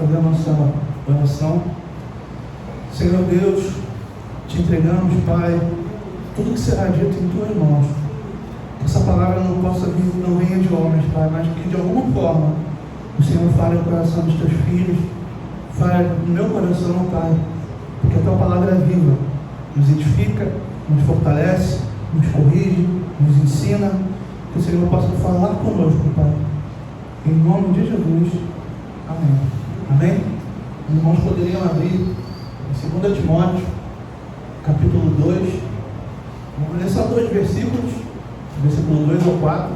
fazer a nossa oração. Senhor Deus, te entregamos, Pai, tudo que será dito em tuas mãos. Que essa palavra não venha de homens, Pai, mas que de alguma forma o Senhor fale no coração dos teus filhos, fale no meu coração, Pai, porque a tua palavra é viva, nos edifica, nos fortalece, nos corrige, nos ensina. Que o Senhor possa falar conosco, Pai. Em nome de Jesus. Amém. Amém? Os irmãos poderiam abrir em 2 Timóteo, capítulo 2. Vamos ler só 2 versículos, versículo 2 ou 4.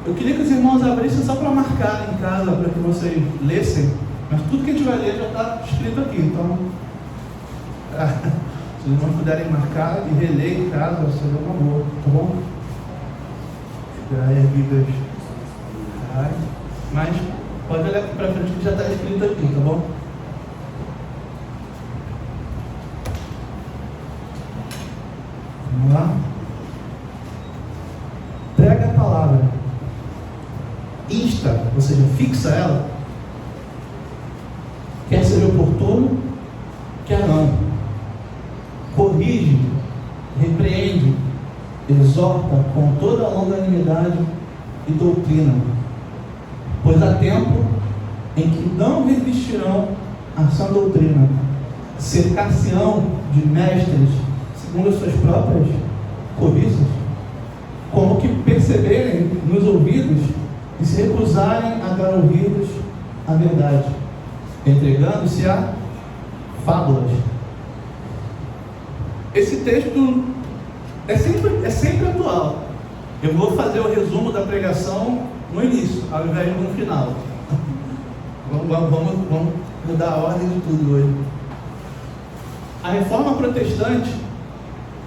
Eu queria que os irmãos abrissem só para marcar em casa, para que vocês lessem, mas tudo que a gente vai ler já está escrito aqui, então se os irmãos puderem marcar e reler em casa, seria uma boa, tá bom? Esperar aí as Bíblias, mas pode olhar para frente que já está escrito aqui, tá bom? Vamos lá? Prega a palavra, insta, ou seja, fixa ela, quer seja oportuno, quer não, corrige, repreende, exorta com toda a longanimidade e doutrina, pois há tempo em que não resistirão à sã doutrina, cercar-se-ão de mestres segundo as suas próprias cobiças, como que perceberem nos ouvidos e se recusarem a dar ouvidos à verdade, entregando-se a fábulas. Esse texto é sempre atual. Eu vou fazer o resumo da pregação no início, ao invés de no final. Vamos mudar a ordem de tudo hoje. A Reforma Protestante,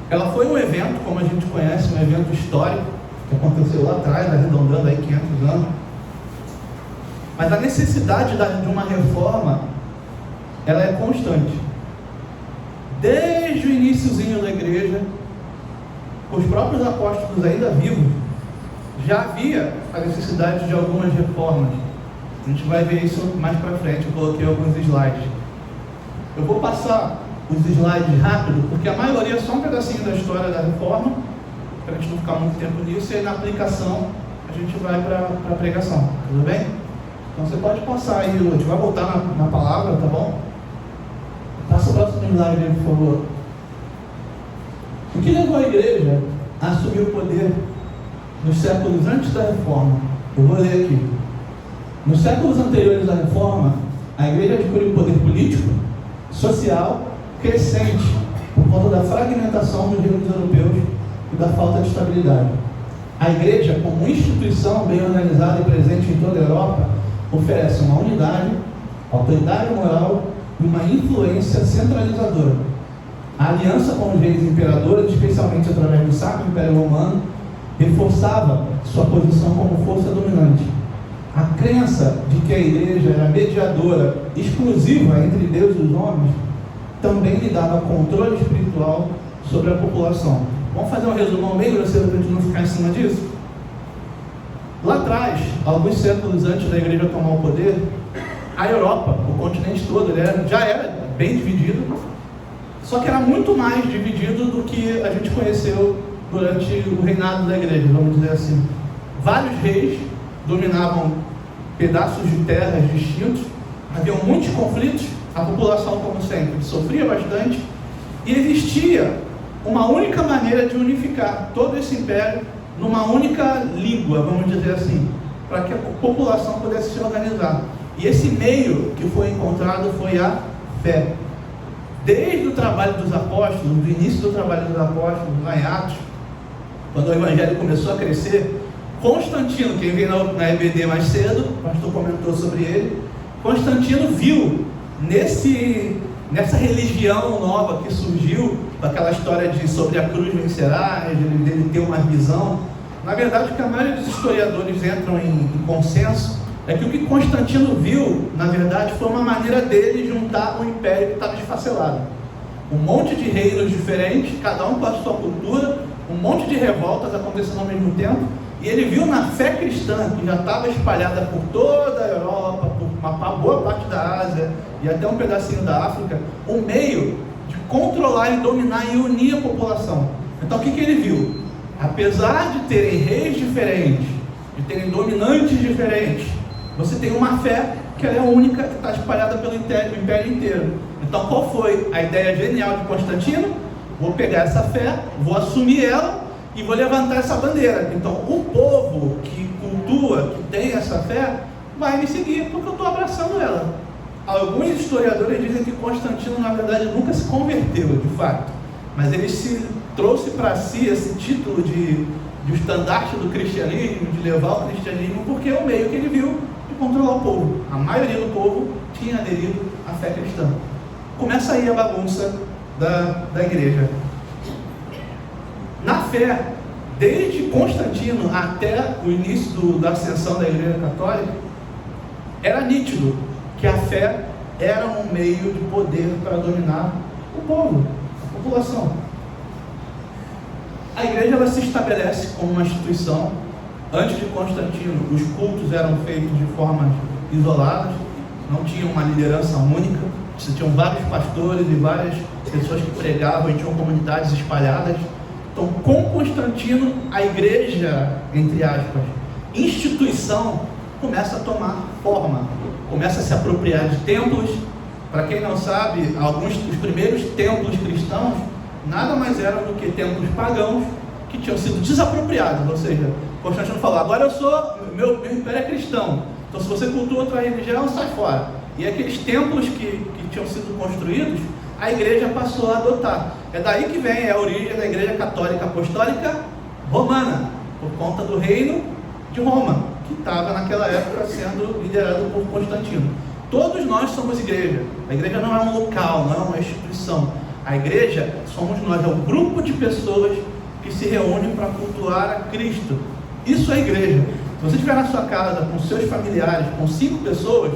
ela foi um evento, como a gente conhece, um evento histórico, que aconteceu lá atrás, arredondando aí 500 anos. Mas a necessidade de uma reforma, ela é constante. Desde o iniciozinho da igreja, os próprios apóstolos ainda vivos, já havia a necessidade de algumas reformas. A gente vai ver isso mais para frente. Eu coloquei alguns slides. Eu vou passar os slides rápido, porque a maioria é só um pedacinho da história da reforma, para a gente não ficar muito tempo nisso, e aí na aplicação a gente vai para a pregação, tudo bem? Então você pode passar aí, a gente vai voltar na palavra, tá bom? Passa o próximo slide aí, por favor. O que levou a igreja a assumir o poder nos séculos antes da reforma? Eu vou ler aqui. Nos séculos anteriores à reforma, a igreja adquiriu poder político, social, crescente, por conta da fragmentação dos reinos europeus e da falta de estabilidade. A igreja, como instituição bem organizada e presente em toda a Europa, oferece uma unidade, autoridade moral e uma influência centralizadora. A aliança com os reis imperadores, especialmente através do Sacro Império Romano, reforçava sua posição como força dominante. A crença de que a igreja era mediadora exclusiva entre Deus e os homens também lhe dava controle espiritual sobre a população. Vamos fazer um resumão bem grosseiro para a gente não ficar em cima disso? Lá atrás, alguns séculos antes da igreja tomar o poder, a Europa, o continente todo, já era bem dividido, só que era muito mais dividido do que a gente conheceu durante o reinado da igreja, vamos dizer assim. Vários reis dominavam pedaços de terras distintos, havia muitos conflitos, a população, como sempre, sofria bastante, e existia uma única maneira de unificar todo esse império numa única língua, vamos dizer assim, para que a população pudesse se organizar. E esse meio que foi encontrado foi a fé. Desde o trabalho dos apóstolos, do início do trabalho dos apóstolos, lá em Atos, quando o evangelho começou a crescer, Constantino, quem veio na EBD mais cedo, o pastor comentou sobre ele, Constantino viu nessa religião nova que surgiu, daquela história de sobre a cruz vencerá, dele ter uma visão. Na verdade, o que a maioria dos historiadores entram em consenso é que o que Constantino viu, na verdade, foi uma maneira dele juntar um império que estava esfacelado. Um monte de reinos diferentes, cada um com a sua cultura, um monte de revoltas acontecendo ao mesmo tempo, e ele viu na fé cristã, que já estava espalhada por toda a Europa, por uma boa parte da Ásia e até um pedacinho da África, um meio de controlar e dominar e unir a população. Então o que ele viu? Apesar de terem reis diferentes, de terem dominantes diferentes, você tem uma fé que ela é única, que está espalhada pelo império inteiro. Então qual foi a ideia genial de Constantino? Vou pegar essa fé, vou assumir ela e vou levantar essa bandeira. Então o povo que cultua, que tem essa fé, vai me seguir, porque eu estou abraçando ela. Alguns historiadores dizem que Constantino, na verdade, nunca se converteu, de fato. Mas ele trouxe para si esse título de estandarte do cristianismo, de levar o cristianismo, porque é o meio que ele viu de controlar o povo. A maioria do povo tinha aderido à fé cristã. Começa aí a bagunça da igreja. Na fé, desde Constantino até o início da ascensão da Igreja Católica, era nítido que a fé era um meio de poder para dominar o povo, a população. A igreja ela se estabelece como uma instituição. Antes de Constantino, os cultos eram feitos de formas isoladas, não tinham uma liderança única, você tinham vários pastores e várias pessoas que pregavam e tinham comunidades espalhadas. Então, com Constantino, a igreja, entre aspas, instituição, começa a tomar forma, começa a se apropriar de templos. Para quem não sabe, dos primeiros templos cristãos nada mais eram do que templos pagãos que tinham sido desapropriados. Ou seja, Constantino falou: agora meu império é cristão, então se você cultua outra religião, sai fora. E aqueles templos que tinham sido construídos, a igreja passou a adotar. É daí que vem a origem da Igreja Católica Apostólica Romana, por conta do reino de Roma, que estava naquela época sendo liderado por Constantino. Todos nós somos igreja. A igreja não é um local, não é uma instituição. A igreja somos nós, é um grupo de pessoas que se reúnem para cultuar a Cristo. Isso é igreja. Se você estiver na sua casa com seus familiares, com 5 pessoas,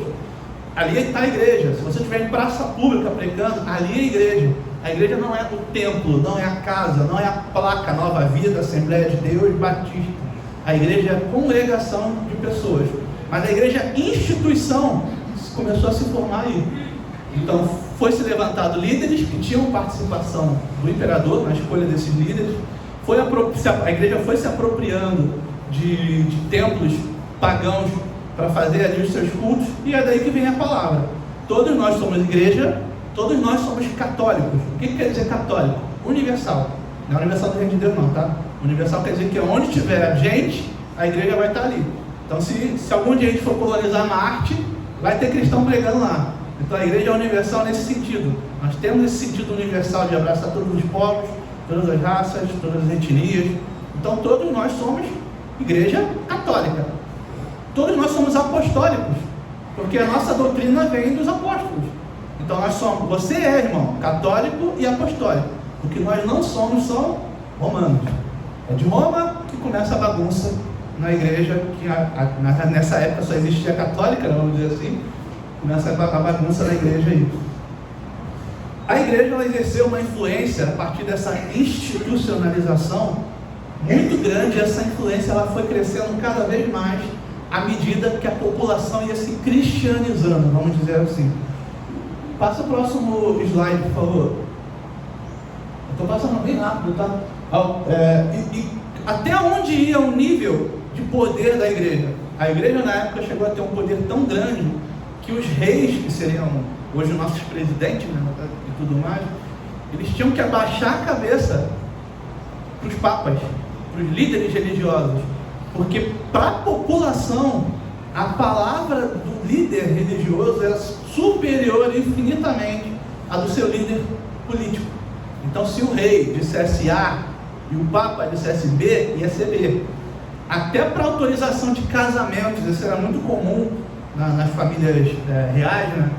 ali está a igreja. Se você estiver em praça pública pregando, ali é a igreja. A igreja não é o templo, não é a casa, não é a placa Nova Vida, Assembleia de Deus, Batista. A igreja é a congregação de pessoas. Mas a igreja instituição começou a se formar aí. Então foi-se levantado líderes que tinham participação do imperador na escolha desses líderes. A igreja foi se apropriando de templos pagãos para fazer ali os seus cultos, e é daí que vem a palavra. Todos nós somos igreja, todos nós somos católicos. O que quer dizer católico? Universal. Não é universal do reino de Deus não, tá? Universal quer dizer que onde tiver gente, a igreja vai estar ali. Então se algum dia a gente for colonizar Marte, vai ter cristão pregando lá. Então a igreja é universal nesse sentido. Nós temos esse sentido universal de abraçar todos os povos, todas as raças, todas as etnias. Então todos nós somos igreja católica. Todos nós somos apostólicos, porque a nossa doutrina vem dos apóstolos. Então nós somos, você é, irmão, católico e apostólico. O que nós não somos são romanos. É de Roma que começa a bagunça na igreja, que nessa época só existia a católica, vamos dizer assim. Começa a bagunça na igreja aí. A igreja ela exerceu uma influência a partir dessa institucionalização muito grande. Essa influência ela foi crescendo cada vez mais à medida que a população ia se cristianizando, vamos dizer assim. Passa o próximo slide, por favor. Eu estou passando bem rápido, tá? Até onde ia o nível de poder da igreja? A igreja na época chegou a ter um poder tão grande que os reis, que seriam hoje nossos presidentes, né, e tudo mais, eles tinham que abaixar a cabeça para os papas, para os líderes religiosos, porque para a população a palavra do líder religioso era superior infinitamente à do seu líder político. Então se o rei dissesse A e o papa dissesse B, ia ser B. Até para autorização de casamentos, isso era muito comum nas famílias reais, né?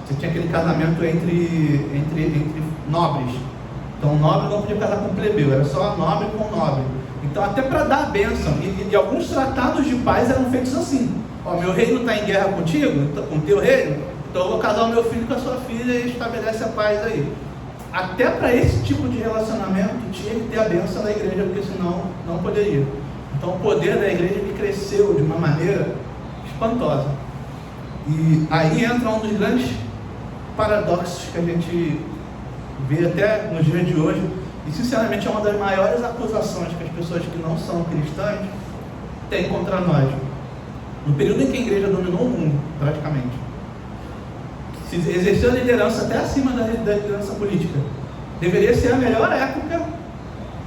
Você tinha aquele casamento entre nobres. Então o nobre não podia casar com plebeu, era só nobre com nobre. Então até para dar a bênção, e alguns tratados de paz eram feitos assim: ó, meu reino está em guerra contigo, com o teu reino, então eu vou casar o meu filho com a sua filha e estabelece a paz aí. Até para esse tipo de relacionamento tinha que ter a bênção da igreja, porque senão não poderia. Então o poder da igreja cresceu de uma maneira espantosa. E aí entra um dos grandes paradoxos que a gente vê até nos dias de hoje, e sinceramente é uma das maiores acusações que as pessoas que não são cristãs têm contra nós. No período em que a igreja dominou o mundo, praticamente, se exerceu a liderança até acima da liderança política, deveria ser a melhor época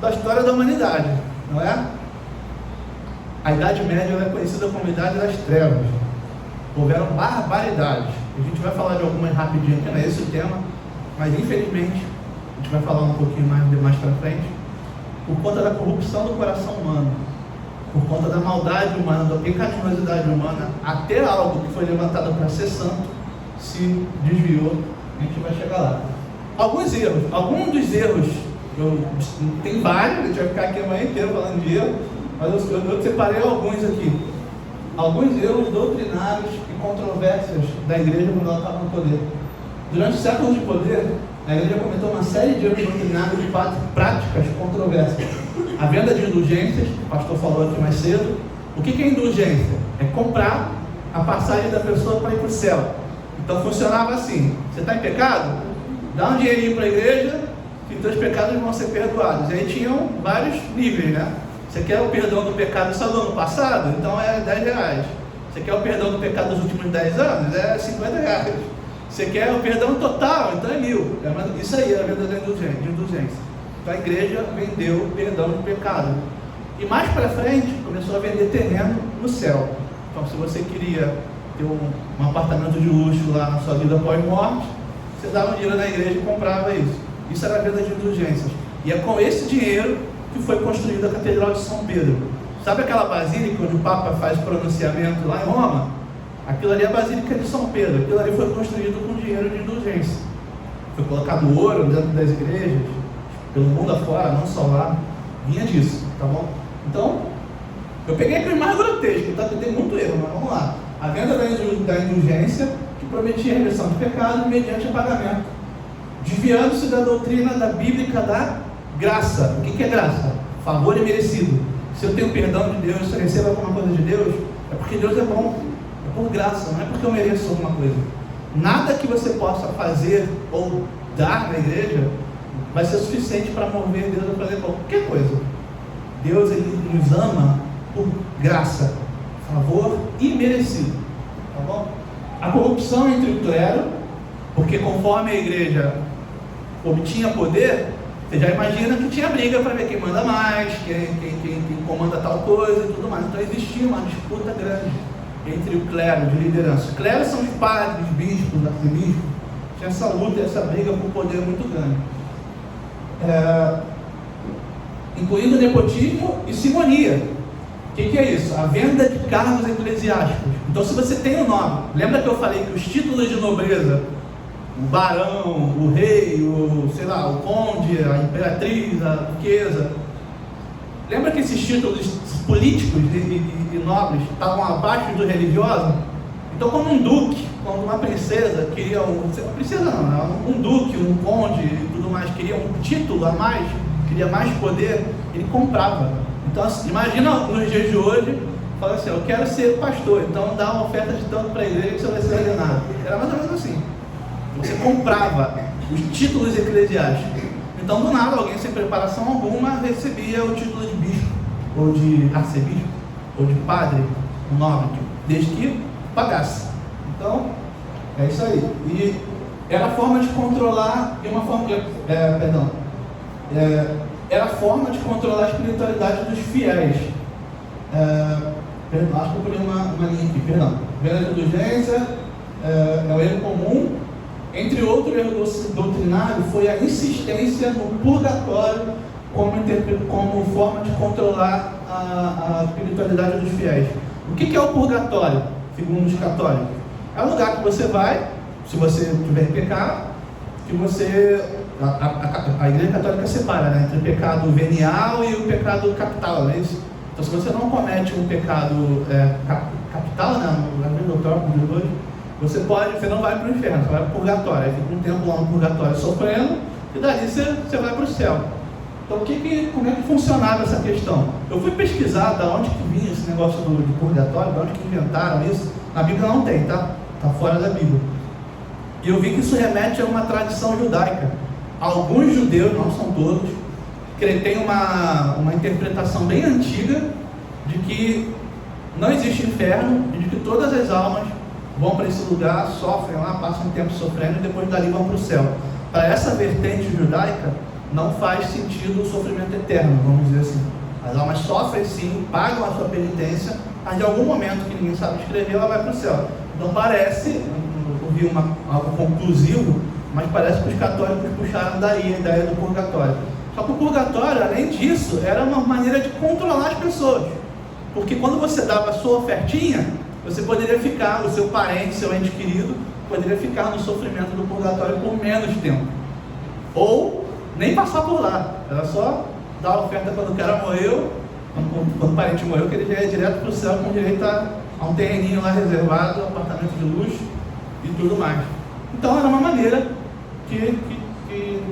da história da humanidade, não é? A Idade Média é conhecida como Idade das Trevas. Houveram barbaridades. A gente vai falar de algumas rapidinho aqui, não é esse o tema, mas infelizmente a gente vai falar um pouquinho mais para frente, por conta da corrupção do coração humano, por conta da maldade humana, da pecaminosidade humana, até algo que foi levantado para ser santo se desviou. A gente vai chegar lá. Alguns dos erros, tem vários, a gente vai ficar aqui a manhã inteira falando de erro, mas eu separei alguns aqui. Alguns erros doutrinários e controvérsias da igreja quando ela estava no poder. Durante séculos de poder, a igreja cometeu uma série de erros doutrinários e práticas controversas. A venda de indulgências, o pastor falou aqui mais cedo. O que é indulgência? É comprar a passagem da pessoa para ir para o céu. Então funcionava assim: você está em pecado? Dá um dinheirinho para a igreja que teus pecados vão ser perdoados. E aí tinham vários níveis, né? Você quer o perdão do pecado só do ano passado? Então é R$10. Você quer o perdão do pecado dos últimos 10 anos? É R$50. Você quer o perdão total? Então é 1.000. Isso aí é a venda de indulgência. Então a igreja vendeu o perdão do pecado. E mais para frente começou a vender terreno no céu. Então se você queria ter um apartamento de luxo lá na sua vida pós-morte, você dava dinheiro na igreja e comprava isso. Isso era a venda de indulgências. E é com esse dinheiro que foi construída a Catedral de São Pedro. Sabe aquela basílica onde o Papa faz pronunciamento lá em Roma? Aquilo ali é a Basílica de São Pedro. Aquilo ali foi construído com dinheiro de indulgência. Foi colocado ouro dentro das igrejas, pelo mundo afora, não só lá. Vinha disso, tá bom? Então, eu peguei aquele mais grotesco, tá? Tem muito erro, mas vamos lá. A venda da indulgência, que prometia remissão de pecado mediante pagamento, desviando-se da doutrina da bíblica da graça. O que é graça? Favor imerecido. Se eu tenho perdão de Deus, se eu recebo alguma coisa de Deus, é porque Deus é bom. É por graça, não é porque eu mereço alguma coisa. Nada que você possa fazer ou dar na igreja vai ser suficiente para mover Deus a fazer qualquer coisa. Deus, Ele nos ama por graça, favor imerecido, tá bom? A corrupção entre o clero, porque conforme a igreja obtinha poder, você já imagina que tinha briga para ver quem manda mais, quem comanda tal coisa e tudo mais. Então existia uma disputa grande entre o clero de liderança. Os cleros são os padres, bispos, arcebispos. Tinha essa luta, essa briga por poder muito grande. Incluindo nepotismo e simonia. O que é isso? A venda de cargos eclesiásticos. Então, se você tem um nome, lembra que eu falei que os títulos de nobreza, o barão, o rei, o conde, a imperatriz, a duquesa, lembra que esses títulos políticos e nobres estavam abaixo do religioso? Então, quando um duque, quando uma princesa queria um duque, um conde e tudo mais, queria um título a mais, queria mais poder, ele comprava. Então, assim, imagina nos dias de hoje, fala assim: eu quero ser pastor, então dá uma oferta de tanto para a igreja que você vai ser ordenado. Era mais ou menos assim. Você comprava os títulos eclesiásticos. Então, do nada, alguém sem preparação alguma recebia o título de bispo, ou de arcebispo, ou de padre, um nome, desde que pagasse. Então, é isso aí. E era a forma de controlar, era a forma de controlar a espiritualidade dos fiéis. Acho que eu pulei uma linha aqui, Venda de indulgência é o erro comum. Entre outros erros doutrinários, foi a insistência no purgatório como forma de controlar a espiritualidade dos fiéis. O que é o purgatório, segundo os católicos? É um lugar que você vai, se você tiver pecado, que você... A Igreja Católica separa, né, entre o pecado venial e o pecado capital, não é isso? Então, se você não comete um pecado capital, né, você não vai para o inferno, você vai para o purgatório. Aí fica um tempo lá no purgatório sofrendo, e dali você vai para o céu. Então, como é que funcionava essa questão? Eu fui pesquisar de onde que vinha esse negócio de purgatório, de onde que inventaram isso. Na Bíblia não tem, tá? está fora da Bíblia. E eu vi que isso remete a uma tradição judaica. Alguns judeus, não são todos, têm uma interpretação bem antiga de que não existe inferno e de que todas as almas vão para esse lugar, sofrem lá, passam um tempo sofrendo e depois dali vão para o céu. Para essa vertente judaica, não faz sentido o sofrimento eterno, vamos dizer assim. As almas sofrem sim, pagam a sua penitência, mas de algum momento que ninguém sabe escrever, ela vai para o céu. Então parece, não vi algo conclusivo, mas parece que os católicos puxaram daí a ideia do purgatório. Só que o purgatório, além disso, era uma maneira de controlar as pessoas. Porque quando você dava a sua ofertinha, você poderia ficar, o seu parente, seu ente querido, poderia ficar no sofrimento do purgatório por menos tempo. Ou nem passar por lá. Era só dar a oferta quando o cara morreu, quando o parente morreu, que ele já ia direto para o céu com direito a um terreninho lá reservado, apartamento de luxo e tudo mais. Então era uma maneira que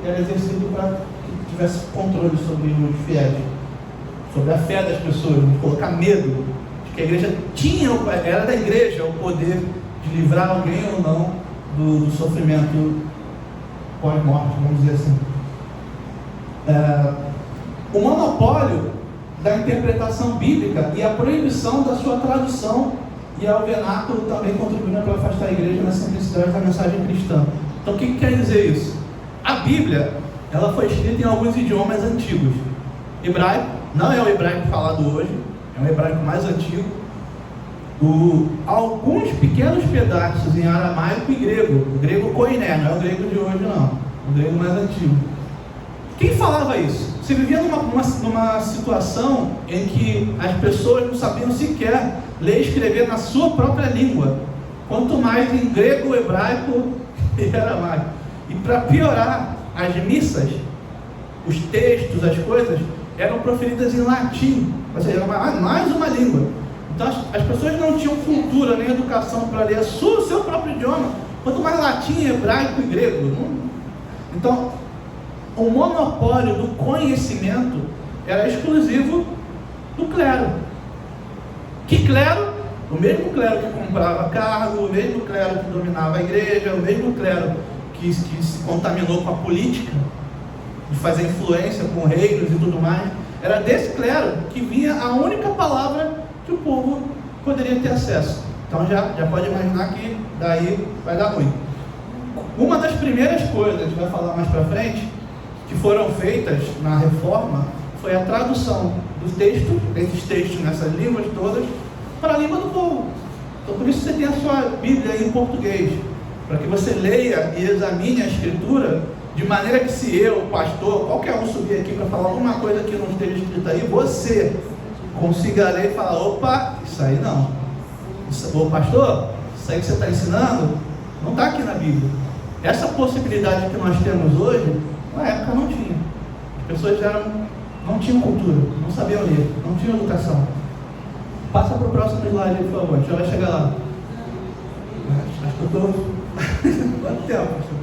era exercido para que tivesse controle sobre os fiéis, sobre a fé das pessoas, de colocar medo, de que a igreja era da igreja o poder de livrar alguém ou não do sofrimento pós-morte, vamos dizer assim. O monopólio da interpretação bíblica e a proibição da sua tradução e ao vernáculo também contribuindo para afastar a igreja na simplicidade da mensagem cristã. Então o que quer dizer isso? A Bíblia, ela foi escrita em alguns idiomas antigos. Hebraico, não é o hebraico falado hoje, é um hebraico mais antigo. Alguns pequenos pedaços em aramaico e grego. O grego koiné, não é o grego de hoje não, o grego mais antigo. Quem falava isso? Você vivia numa situação em que as pessoas não sabiam sequer ler e escrever na sua própria língua, quanto mais em grego, hebraico e aramaico. E para piorar, as missas, os textos, as coisas, eram proferidas em latim, ou seja, era mais uma língua. Então as pessoas não tinham cultura nem educação para ler o seu próprio idioma, quanto mais latim, hebraico e grego. Então, o monopólio do conhecimento era exclusivo do clero. Que clero? O mesmo clero que comprava cargo, o mesmo clero que dominava a igreja, o mesmo clero que se contaminou com a política, de fazer influência com reinos e tudo mais. Era desse clero que vinha a única palavra que o povo poderia ter acesso. Então já pode imaginar que daí vai dar ruim. Uma das primeiras coisas, a gente vai falar mais para frente, que foram feitas na reforma, foi a tradução dos textos, desses textos nessas línguas todas, para a língua do povo. Então por isso você tem a sua Bíblia aí em português, para que você leia e examine a Escritura, de maneira que se eu, pastor, qualquer um subir aqui para falar alguma coisa que não esteja escrita aí, você consiga ler e falar, opa, isso aí não. Ô pastor, isso aí que você está ensinando, não está aqui na Bíblia. Essa possibilidade que nós temos hoje, na época não tinha. As pessoas não tinham cultura, não sabiam ler, não tinham educação. Passa para o próximo slide, por favor, a gente já vai chegar lá. Acho que eu estou... Quanto tempo, pastor?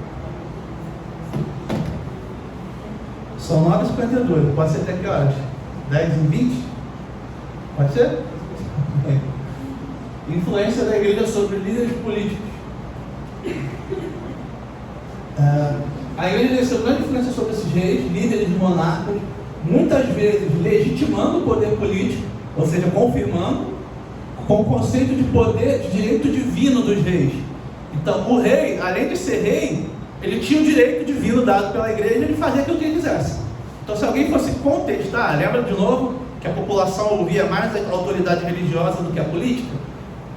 São 9h52, pode ser até que horas? 10h20? Pode ser? Influência da igreja sobre líderes políticos. A igreja exerceu grande influência sobre esses reis, líderes e monarcas, muitas vezes legitimando o poder político, ou seja, confirmando, com o conceito de poder, de direito divino dos reis. Então, o rei, além de ser rei, ele tinha o direito divino dado pela igreja de fazer aquilo que ele quisesse. Então, se alguém fosse contestar, lembra de novo que a população ouvia mais a autoridade religiosa do que a política?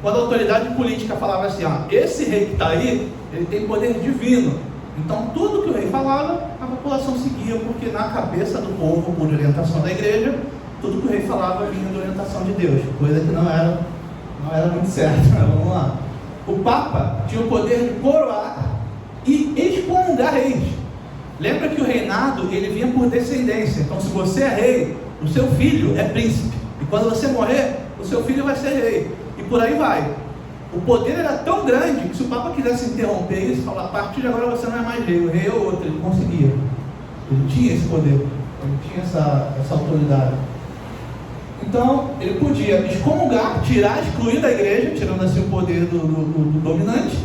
Quando a autoridade política falava assim, esse rei que está aí, ele tem poder divino. Então, tudo que o rei falava, a população seguia, porque na cabeça do povo, por orientação da igreja, tudo que o rei falava vinha de orientação de Deus, coisa que não era muito certa. Vamos lá. O Papa tinha o poder de coroar e excomungar reis. Lembra que o reinado, ele vinha por descendência. Então, se você é rei, o seu filho é príncipe. E quando você morrer, o seu filho vai ser rei. E por aí vai. O poder era tão grande que se o Papa quisesse interromper isso, falar, a partir de agora você não é mais rei, o rei é outro, ele conseguia. Ele tinha esse poder, ele tinha essa autoridade. Então, ele podia excomungar, excluir da igreja, tirando assim o poder do dominante,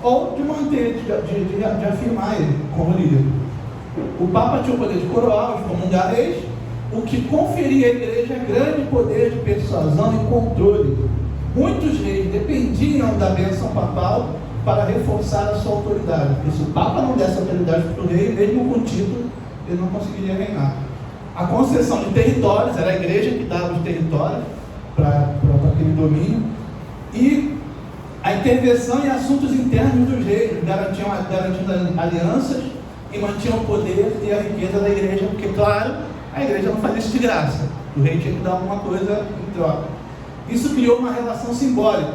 ou de manter, de afirmar ele como líder. O Papa tinha o poder de coroar os comungareis, o que conferia à igreja grande poder de persuasão e controle. Muitos reis dependiam da bênção papal para reforçar a sua autoridade, porque se o Papa não desse autoridade para o rei, mesmo com título, ele não conseguiria reinar. A concessão de territórios, era a igreja que dava os territórios para aquele domínio, e a intervenção em assuntos internos dos reis, garantindo alianças e mantinham o poder e a riqueza da igreja, porque, claro, a igreja não fazia isso de graça, o rei tinha que dar alguma coisa em troca. Isso criou uma relação simbólica,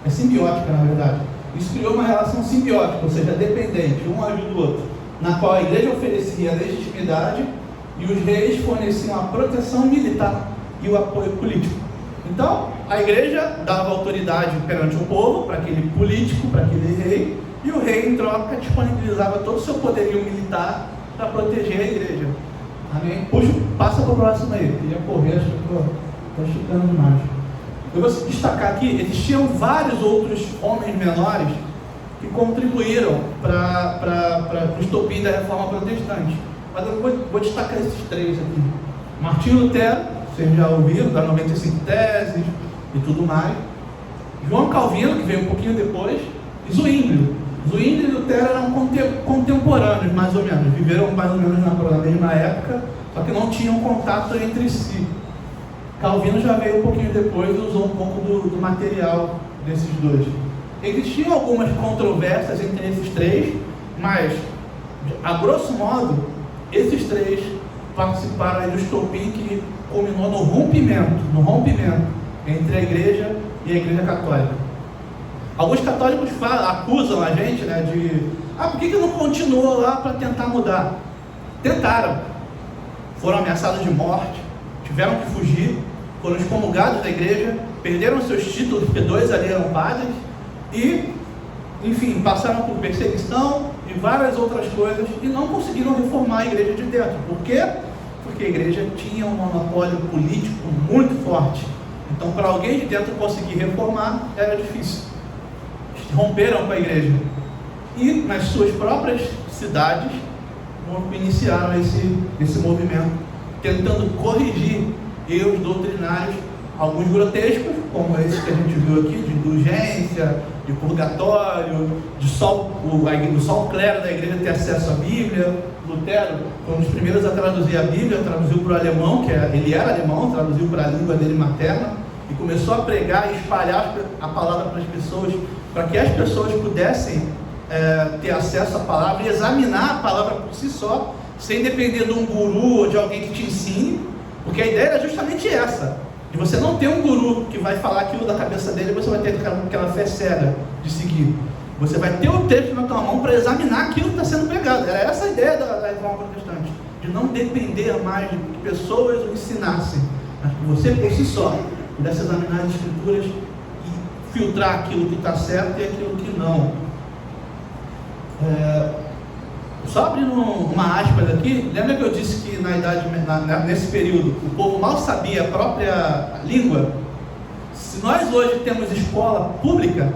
simbiótica na verdade, isso criou uma relação simbiótica, ou seja, dependente, um ajuda o outro, na qual a igreja oferecia a legitimidade e os reis forneciam a proteção militar e o apoio político. Então, a igreja dava autoridade perante o povo, para aquele político, para aquele rei, e o rei, em troca, disponibilizava todo o seu poderio militar para proteger a igreja. Amém? Puxa, passa para o próximo aí. Queria correr, acho que estou chutando demais. Eu vou destacar aqui, existiam vários outros homens menores que contribuíram para o estopim da reforma protestante. Mas eu vou destacar esses três aqui. Martinho Lutero, vocês já ouviram, das 95 teses e tudo mais. João Calvino, que veio um pouquinho depois, e Zwinglio. Zwinglio e Lutero eram contemporâneos, mais ou menos. Viveram mais ou menos na mesma época, só que não tinham contato entre si. Calvino já veio um pouquinho depois e usou um pouco do material desses dois. Existiam algumas controvérsias entre esses três, mas, a grosso modo, esses três participaram do estopim que culminou no rompimento entre a igreja e a igreja católica. Alguns católicos acusam a gente, né, por que não continuou lá para tentar mudar? Tentaram, foram ameaçados de morte, tiveram que fugir, foram excomungados da igreja, perderam seus títulos, porque dois ali eram padres, e, enfim, passaram por perseguição e várias outras coisas, e não conseguiram reformar a igreja de dentro. Por quê? Porque a igreja tinha um monopólio político muito forte. Então, para alguém de dentro conseguir reformar, era difícil. Romperam com a igreja. E, nas suas próprias cidades, iniciaram esse movimento, tentando corrigir erros doutrinários, alguns grotescos, como esse que a gente viu aqui, de indulgência, de purgatório, o só o clero da igreja ter acesso à Bíblia. Lutero foi um dos primeiros a traduzir a Bíblia, traduziu para o alemão, ele era alemão, traduziu para a língua dele materna, e começou a pregar e espalhar a palavra para as pessoas, para que as pessoas pudessem ter acesso à palavra e examinar a palavra por si só, sem depender de um guru ou de alguém que te ensine, porque a ideia era justamente essa, de você não ter um guru que vai falar aquilo da cabeça dele e você vai ter aquela fé cega de seguir. Você vai ter o texto na tua mão para examinar aquilo que está sendo pregado. Era essa a ideia da reforma protestante, de não depender mais de que pessoas o ensinassem, mas que você por si só pudesse examinar as escrituras e filtrar aquilo que está certo e aquilo que não. Só abrindo uma aspas aqui, lembra que eu disse que nesse período o povo mal sabia a própria língua? Se nós hoje temos escola pública,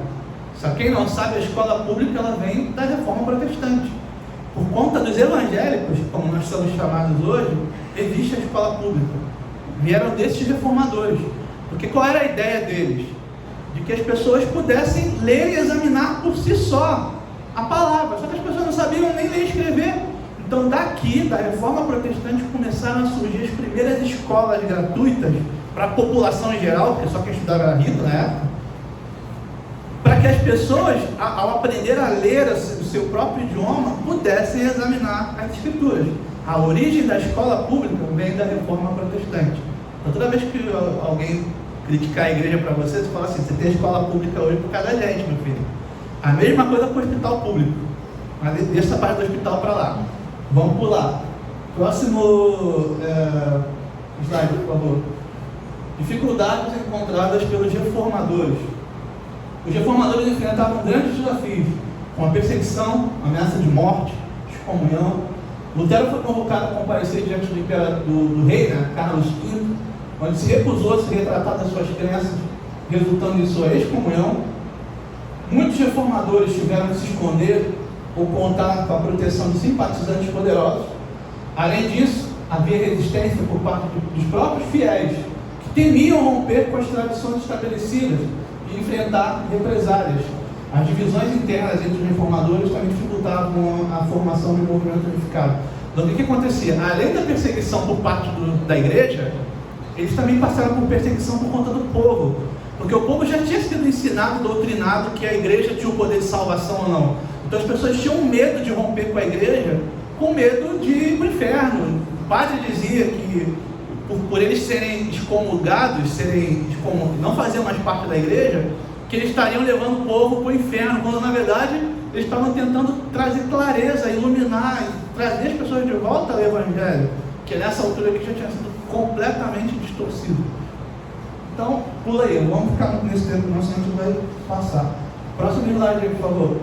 só quem não sabe, a escola pública ela vem da reforma protestante. Por conta dos evangélicos, como nós somos chamados hoje, existe a escola pública. Vieram desses reformadores. Porque qual era a ideia deles? De que as pessoas pudessem ler e examinar por si só a palavra. Só que as pessoas não sabiam nem ler e escrever. Então daqui, da reforma protestante, começaram a surgir as primeiras escolas gratuitas para a população em geral, porque só quem estudava era rico na época, para que as pessoas, ao aprender a ler o seu próprio idioma, pudessem examinar as escrituras. A origem da escola pública vem da reforma protestante. Então toda vez que alguém criticar a igreja para você, você fala assim: você tem escola pública hoje por causa da gente, meu filho. A mesma coisa com o hospital público. Mas deixa essa parte do hospital para lá. Vamos pular. Próximo slide, por favor. Dificuldades encontradas pelos reformadores. Os reformadores enfrentavam grandes desafios, como a perseguição, ameaça de morte, excomunhão. Lutero foi convocado a comparecer diante do rei, Carlos V, onde se recusou a se retratar das suas crenças, resultando em sua excomunhão. Muitos reformadores tiveram que se esconder ou contar com a proteção de simpatizantes poderosos. Além disso, havia resistência por parte dos próprios fiéis, que temiam romper com as tradições estabelecidas e enfrentar represálias. As divisões internas entre os reformadores também dificultavam a formação de um movimento unificado. Então, o que acontecia? Além da perseguição por parte da igreja, eles também passaram por perseguição por conta do povo, porque o povo já tinha sido ensinado, doutrinado, que a igreja tinha o poder de salvação ou não. Então as pessoas tinham medo de romper com a igreja, com medo de ir para o inferno. O padre dizia que por eles serem excomungados, não faziam mais parte da igreja, que eles estariam levando o povo para o inferno, quando na verdade eles estavam tentando trazer clareza, iluminar, trazer as pessoas de volta ao evangelho, que nessa altura aqui já tinha sido completamente distorcido. Então, pula aí, vamos ficar nesse tempo, senão a gente vai passar. Próximo slide aí, por favor.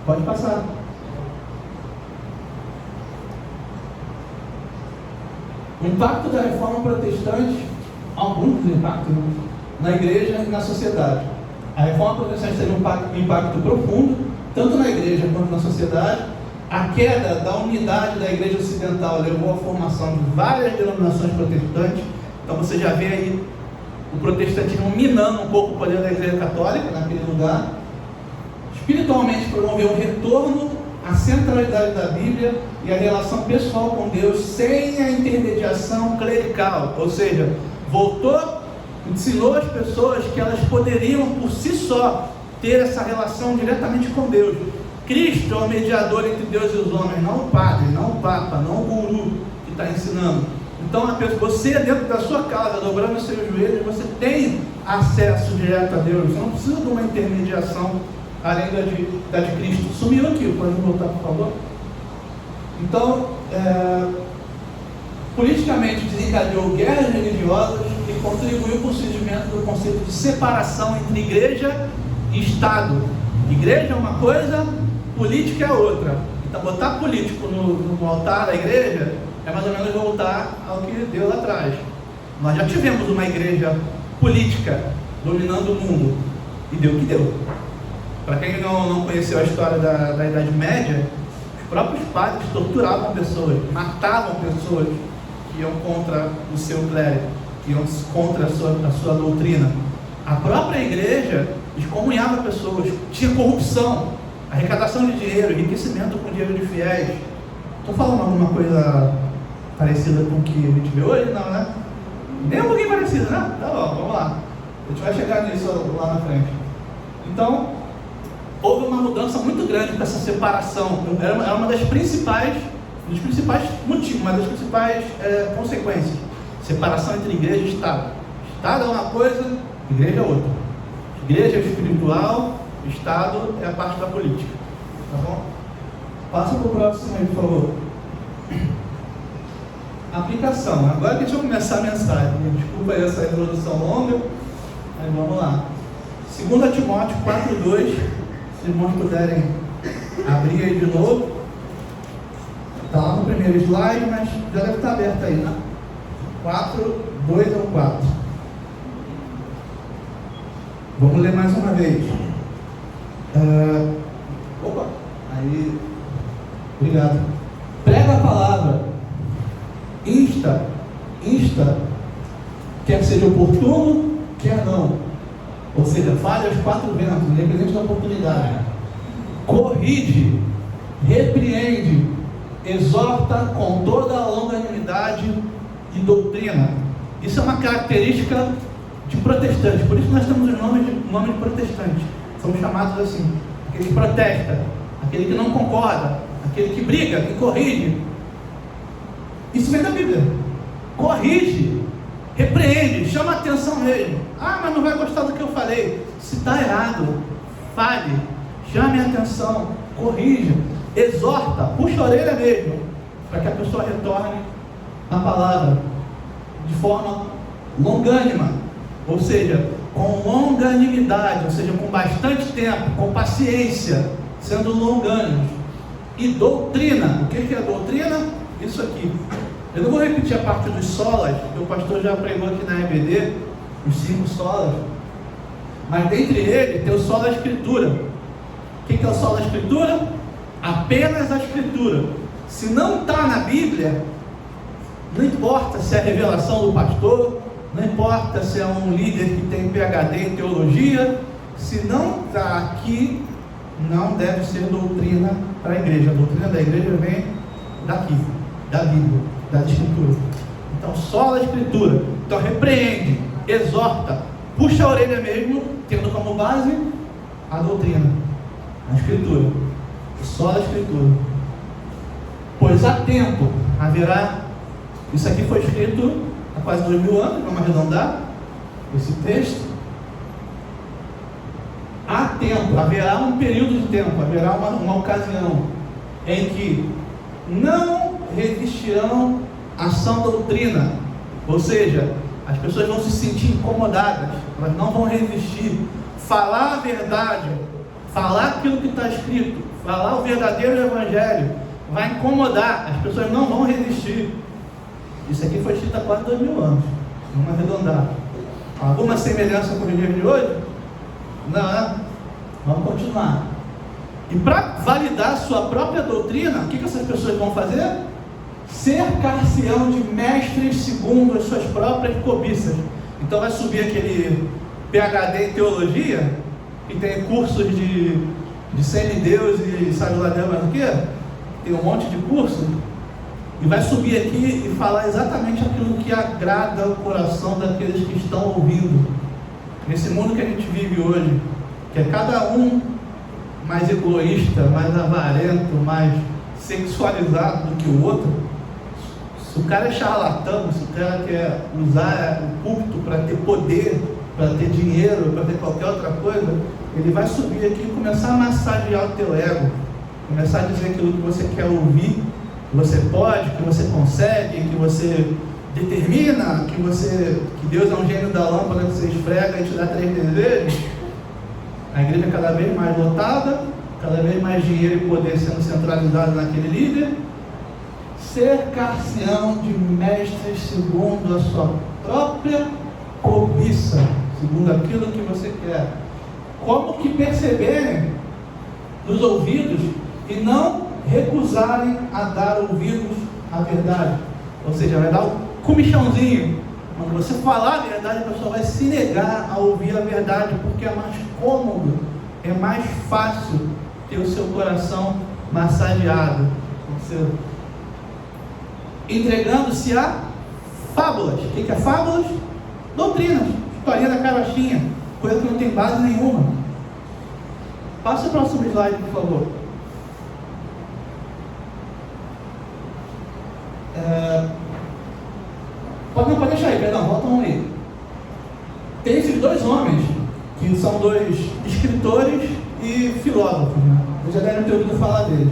Pode passar. O impacto da reforma protestante, alguns impactos na igreja e na sociedade. A reforma protestante teve um impacto profundo, tanto na igreja quanto na sociedade. A queda da unidade da igreja ocidental levou à formação de várias denominações protestantes. Então você já vê aí o protestantismo minando um pouco o poder da igreja católica naquele lugar. Espiritualmente promoveu um retorno à centralidade da Bíblia e à relação pessoal com Deus sem a intermediação clerical, ou seja, ensinou as pessoas que elas poderiam por si só ter essa relação diretamente com Deus. Cristo é o mediador entre Deus e os homens, não o padre, não o papa, não o guru que está ensinando. Então, você dentro da sua casa, dobrando os seus joelhos, você tem acesso direto a Deus. Você não precisa de uma intermediação além da de Cristo. Sumiu aqui, pode voltar, por favor? Então, politicamente desencadeou guerras religiosas e contribuiu para o surgimento do conceito de separação entre igreja e Estado. Igreja é uma coisa, política é outra. Então botar político no altar da igreja é mais ou menos voltar ao que deu lá atrás. Nós já tivemos uma igreja política dominando o mundo e deu o que deu. Para quem não conheceu a história da Idade Média, os próprios padres torturavam pessoas, matavam pessoas que iam contra o seu clero, que iam contra a sua doutrina. A própria igreja excomunhava pessoas, tinha corrupção, arrecadação de dinheiro, enriquecimento com dinheiro de fiéis. Estou falando alguma coisa parecida com o que a gente vê hoje? Não, né? Nem um pouquinho parecido, né? Tá bom, vamos lá. A gente vai chegar nisso lá na frente. Então, houve uma mudança muito grande com essa separação. Era uma das principais motivos, uma das principais consequências. Separação entre igreja e Estado. Estado é uma coisa, igreja é outra. Igreja é espiritual, Estado é a parte da política. Tá bom? Passa para o próximo aí, por favor. Aplicação. Agora deixa eu começar a mensagem. Desculpa aí essa introdução longa, mas vamos lá. 2 Timóteo 4:2. Se os irmãos puderem abrir aí de novo. Está lá no primeiro slide, mas já deve estar aberto aí, né? 4:2 ou 4. Vamos ler mais uma vez. Aí, obrigado. Prega a palavra, insta, quer seja oportuno, quer não. Ou seja, fale aos quatro ventos, independente da oportunidade. Corrige, repreende, exorta com toda a longanimidade e doutrina. Isso é uma característica de protestante, por isso nós temos o nome de protestante. Somos chamados assim, aquele que protesta, aquele que não concorda, aquele que briga, que corrige. Isso vem da Bíblia. Corrige, repreende, chama a atenção mesmo. Ah, mas não vai gostar do que eu falei. Se está errado, fale, chame a atenção, corrija, exorta, puxa a orelha mesmo, para que a pessoa retorne à palavra de forma longânima, ou seja, com longanimidade, ou seja, com bastante tempo, com paciência, sendo longânimos. E doutrina, o que é doutrina? Isso aqui, Eu não vou repetir a parte dos solas, que o pastor já pregou aqui na EBD, os 5 solas, mas dentre eles tem o sola escritura. O que é o sola escritura? Apenas a escritura. Se não está na Bíblia, não importa se é a revelação do pastor, não importa se é um líder que tem PhD em teologia, se não está aqui, não deve ser doutrina para a igreja. A doutrina da igreja vem daqui, da Bíblia, da Escritura. Então, só a Escritura. Então, repreende, exorta, puxa a orelha mesmo, tendo como base a doutrina, a Escritura. Só a Escritura. Pois há tempo haverá. Isso aqui foi escrito há quase 2000 anos, vamos arredondar esse texto. Há tempo, haverá um período de tempo, haverá uma ocasião em que não resistirão à sã doutrina, ou seja, as pessoas vão se sentir incomodadas, elas não vão resistir. Falar a verdade, falar aquilo que está escrito, falar o verdadeiro evangelho, vai incomodar, as pessoas não vão resistir. Isso aqui foi escrito há quase 2000 anos, vamos arredondar. Alguma semelhança com os dias de hoje? Não, né? Vamos continuar. E para validar a sua própria doutrina, o que essas pessoas vão fazer? Cercar-se-ão de mestres segundo as suas próprias cobiças. Então vai subir aquele PhD em teologia, que tem cursos de semideus e sabe lá Deus mais o que? Tem um monte de curso, e vai subir aqui e falar exatamente aquilo que agrada o coração daqueles que estão ouvindo. Nesse mundo que a gente vive hoje, que é cada um mais egoísta, mais avarento, mais sexualizado do que o outro. Se o cara é charlatão, se o cara quer usar o púlpito para ter poder, para ter dinheiro, para ter qualquer outra coisa, ele vai subir aqui e começar a massagear o teu ego, começar a dizer aquilo que você quer ouvir, que você pode, que você consegue, que você determina, que Deus é um gênio da lâmpada que você esfrega e te dá 3 desejos. A igreja é cada vez mais lotada, cada vez mais dinheiro e poder sendo centralizado naquele líder. Cercar-se-ão de mestres segundo a sua própria cobiça, segundo aquilo que você quer. Como que perceberem nos ouvidos e não recusarem a dar ouvidos à verdade. Ou seja, vai dar um comichãozinho. Quando você falar a verdade, a pessoa vai se negar a ouvir a verdade, porque é mais cômodo, é mais fácil ter o seu coração massageado. Entregando-se a fábulas. O que é fábulas? Doutrinas, historinha da carochinha, coisa que não tem base nenhuma. Passa o próximo slide, por favor. Pode deixar aí, perdão, volta um aí. Tem esses 2 homens, que são 2 escritores e filósofos, né? Vocês já devem ter ouvido falar deles,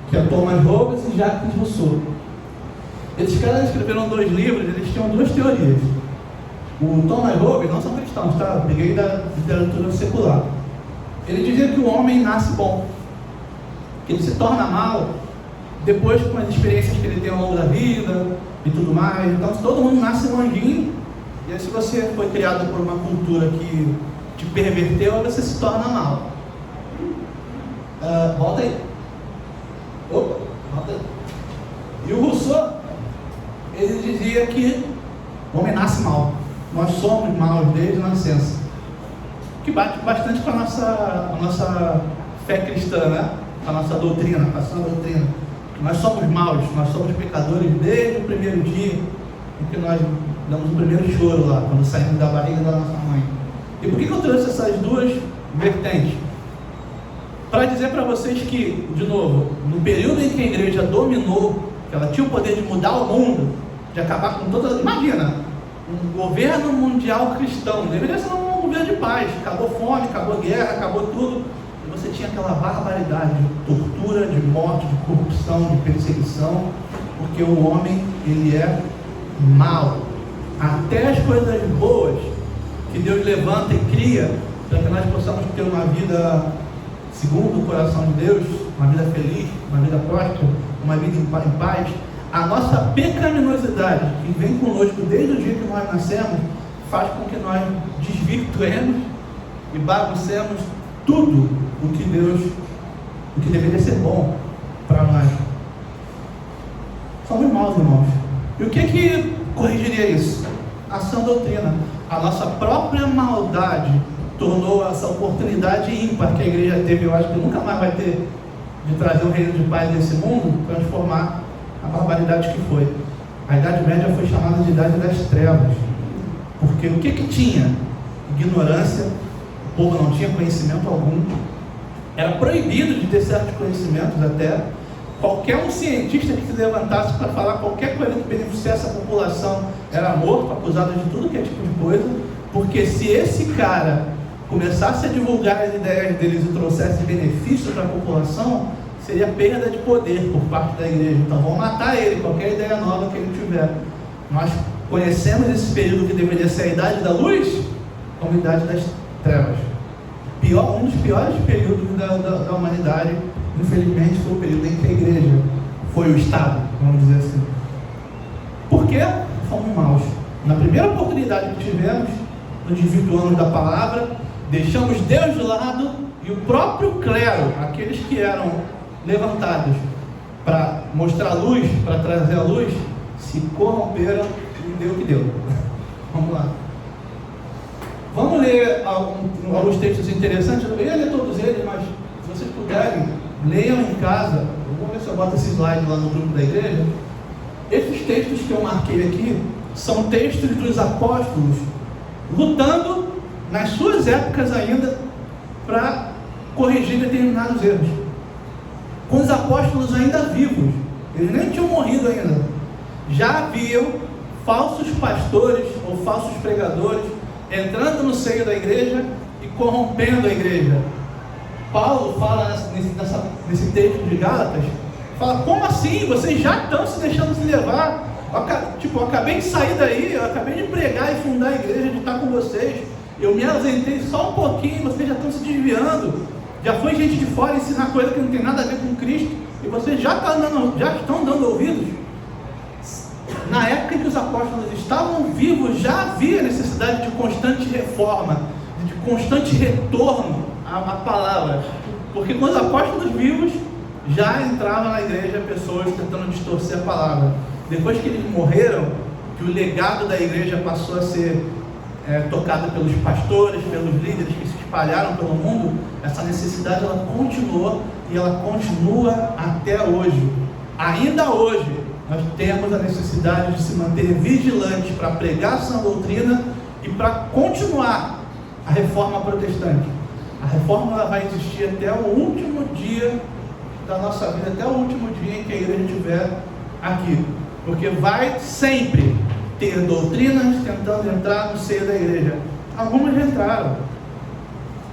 que é Thomas Hobbes e Jacques Rousseau. Esses caras escreveram 2 livros, eles tinham 2 teorias. O Thomas Hobbes, não são cristãos, tá? Eu peguei da literatura secular. Ele dizia que o homem nasce bom, que ele se torna mal depois com as experiências que ele tem ao longo da vida e tudo mais. Então, se todo mundo nasce um anjinho, e aí se você foi criado por uma cultura que te perverteu, você se torna mal. Volta aí. Opa, volta aí. E o Rousseau, ele dizia que o homem nasce mal. Nós somos maus desde a nascença. Que bate bastante com a nossa fé cristã, né? Com a nossa doutrina, com a sua doutrina. Nós somos maus, nós somos pecadores desde o primeiro dia em que nós damos o primeiro choro lá, quando saímos da barriga da nossa mãe. E por que eu trouxe essas 2 vertentes? Para dizer para vocês que, de novo, no período em que a igreja dominou, que ela tinha o poder de mudar o mundo, de acabar com toda... Imagina, um governo mundial cristão, deveria ser um governo de paz, acabou fome, acabou guerra, acabou tudo. E você tinha aquela barbaridade de tortura, de morte, de corrupção, de perseguição, porque o homem, ele é mau. Até as coisas boas que Deus levanta e cria para que nós possamos ter uma vida segundo o coração de Deus, uma vida feliz, uma vida próspera, uma vida em paz, A nossa pecaminosidade, que vem conosco desde o dia que nós nascemos, faz com que nós desvirtuemos e baguncemos tudo o que deveria ser bom para nós. Somos maus, irmãos. E o que corrigiria isso? A sã doutrina. A nossa própria maldade tornou essa oportunidade ímpar que a igreja teve, eu acho que nunca mais vai ter, de trazer o reino de paz nesse mundo, transformar a barbaridade que foi. A Idade Média foi chamada de Idade das Trevas, porque o que tinha? Ignorância, o povo não tinha conhecimento algum, era proibido de ter certos conhecimentos até. Qualquer um cientista que se levantasse para falar qualquer coisa que beneficiasse a população era morto, acusado de tudo que é tipo de coisa, porque se esse cara começasse a divulgar as ideias deles e trouxesse benefício para a população, seria perda de poder por parte da igreja. Então vão matar ele, qualquer ideia nova que ele tiver. Nós conhecemos esse período que deveria ser a idade da luz como a idade das trevas. Um dos piores períodos da humanidade, infelizmente, foi o período em que a igreja foi o Estado, vamos dizer assim. Por quê? Fomos maus. Na primeira oportunidade que tivemos, nos desvirtuamos da palavra, deixamos Deus de lado, e o próprio clero, aqueles que eram levantados para mostrar a luz, para trazer a luz, se corromperam e deu o que deu. Vamos lá. Vamos ler alguns textos interessantes. Eu ia ler todos eles, mas se vocês puderem, leiam em casa. Vamos ver se eu boto esse slide lá no grupo da igreja. Esses textos que eu marquei aqui são textos dos apóstolos lutando nas suas épocas ainda para corrigir determinados erros, com os apóstolos ainda vivos. Eles nem tinham morrido ainda. Já haviam falsos pastores ou falsos pregadores entrando no seio da igreja e corrompendo a igreja. Paulo fala nesse texto de Gálatas, fala: como assim? Vocês já estão se deixando se levar? Eu acabei de sair daí, eu acabei de pregar e fundar a igreja, de estar com vocês, eu me ausentei só um pouquinho, vocês já estão se desviando, já foi gente de fora ensinar coisa que não tem nada a ver com Cristo, e vocês já estão dando ouvidos. Na época em que os apóstolos estavam vivos, já havia necessidade de constante reforma, de constante retorno à palavra, porque com os apóstolos vivos já entravam na igreja pessoas tentando distorcer a palavra. Depois que eles morreram, que o legado da igreja passou a ser tocado pelos pastores, pelos líderes que se espalharam pelo mundo, essa necessidade ela continuou e ela continua até hoje. Ainda hoje nós temos a necessidade de se manter vigilante para pregar a sã doutrina e para continuar a reforma protestante. A reforma ela vai existir até o último dia da nossa vida, até o último dia em que a igreja estiver aqui, porque vai sempre ter doutrinas tentando entrar no seio da igreja. Algumas já entraram.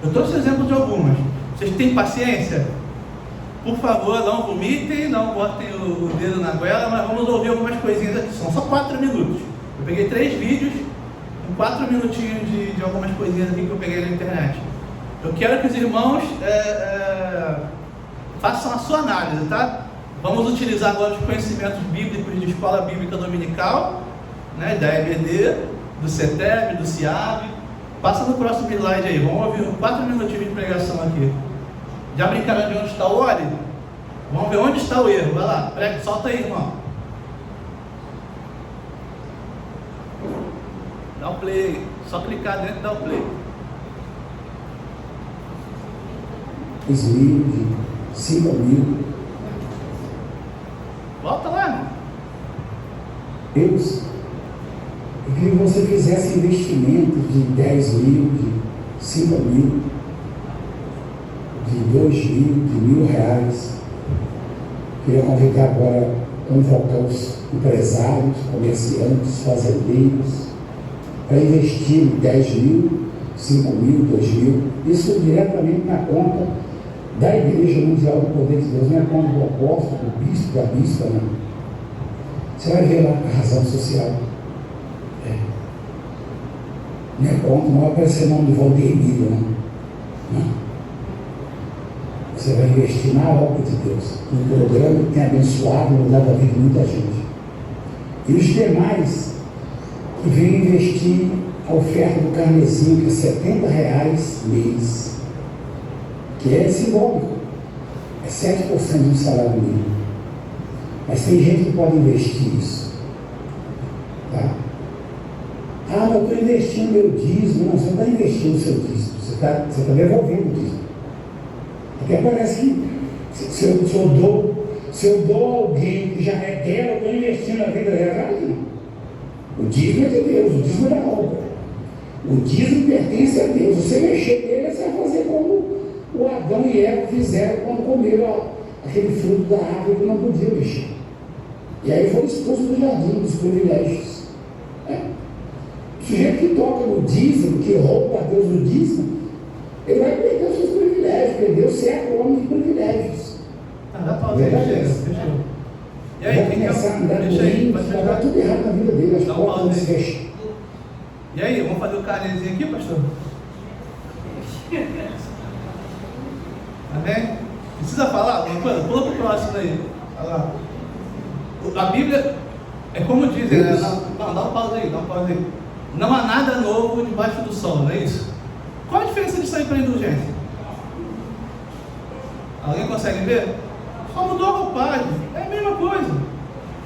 Eu trouxe exemplo de algumas. Vocês têm paciência? Por favor, não vomitem, não botem o dedo na goela, mas vamos ouvir algumas coisinhas aqui. São só 4 minutos. Eu peguei 3 vídeos com 4 minutinhos de algumas coisinhas aqui que eu peguei na internet. Eu quero que os irmãos façam a sua análise, tá? Vamos utilizar agora os conhecimentos bíblicos de escola bíblica dominical, né, da EBD, do CETEB, do CIAB. Passa no próximo slide aí, vamos ouvir 4 minutinhos de pregação aqui. Já brincaram de onde está o óleo? Vamos ver onde está o erro. Vai lá, prega, solta aí, irmão. Dá o play, só clicar dentro e dá o play. 2.000, 5.000. Volta lá, irmão. Deus, eu queria que você fizesse investimentos de 10.000, de 5.000, de 2.000, de R$1.000. Queria convidar agora, convocar os empresários, comerciantes, fazendeiros, para investir 10.000, 5.000, 2.000, isso diretamente na conta da Igreja Mundial do Poder de Deus, não é conta do apóstolo, do bispo, da bispa, não. Você vai ver lá a razão social. Não é conta, não vai aparecer o nome de Valdir Emílio, não. Você vai investir na obra de Deus, no programa que tem abençoado e mudado a vida de muita gente. E os demais que vêm investir a oferta do carnezinho, que é R$70 mês, que é simbólico, é 7% do salário mínimo. Mas tem gente que pode investir isso. Tá? Ah, mas eu estou investindo meu dízimo. Não, você não está investindo o seu dízimo, você está devolvendo o dízimo. Porque parece que se eu dou alguém que já é dela, eu estou investindo na vida dela. Não. O dízimo é de Deus, o dízimo é da obra. O dízimo pertence a Deus. Você mexer nele, você vai fazer como o Adão e Eva fizeram quando comeram aquele fruto da árvore que não podia mexer. E aí foram expulsos do jardim, dos privilégios. O sujeito que toca no dízimo, que rouba a Deus no dízimo, ele vai perder os seus privilégios, perder o certo homem de privilégios. Dá pausa aí, fechou. E aí, vai começar a andar doente, vai dar tudo errado na vida dele, as portas não se fecham. E aí, vamos fazer o carnezinho aqui, pastor? Amém? Precisa falar alguma coisa? Pula para o próximo aí. Olha lá. A Bíblia é como dizem, né? Não, dá uma pausa aí. Não há nada novo debaixo do sol, não é isso? Qual a diferença disso aí para a indulgência? Alguém consegue ver? Só mudou a roupagem, é a mesma coisa.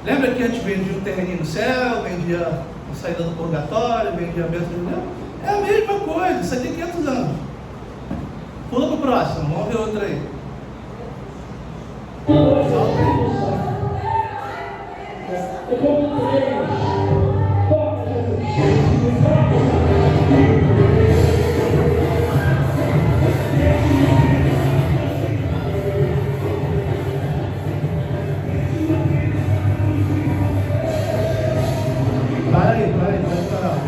Lembra que antes vendia um terreninho no céu, vendia a saída do purgatório, vendia a bênção de Deus? É a mesma coisa, isso aqui tem 500 anos. Pula para o próximo, vamos ver outro aí. Solta aí. Para aí, pode parar.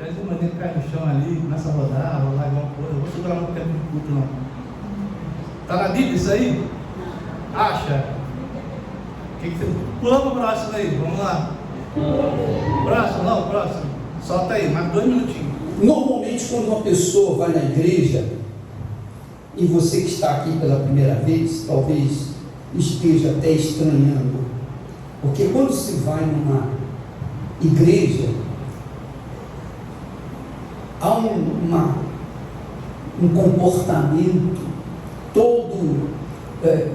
Até de maneira que cai no chão ali, começa a rodar alguma coisa. Eu vou segurar muito tempo de culto, não. Está na Bíblia isso aí? Acha? Pula para o próximo aí, vamos lá. Próximo. Solta aí, mais 2 minutinhos. Normalmente, quando uma pessoa vai na igreja, e você que está aqui pela primeira vez, talvez esteja até estranhando, porque quando se vai numa igreja, há um comportamento todo,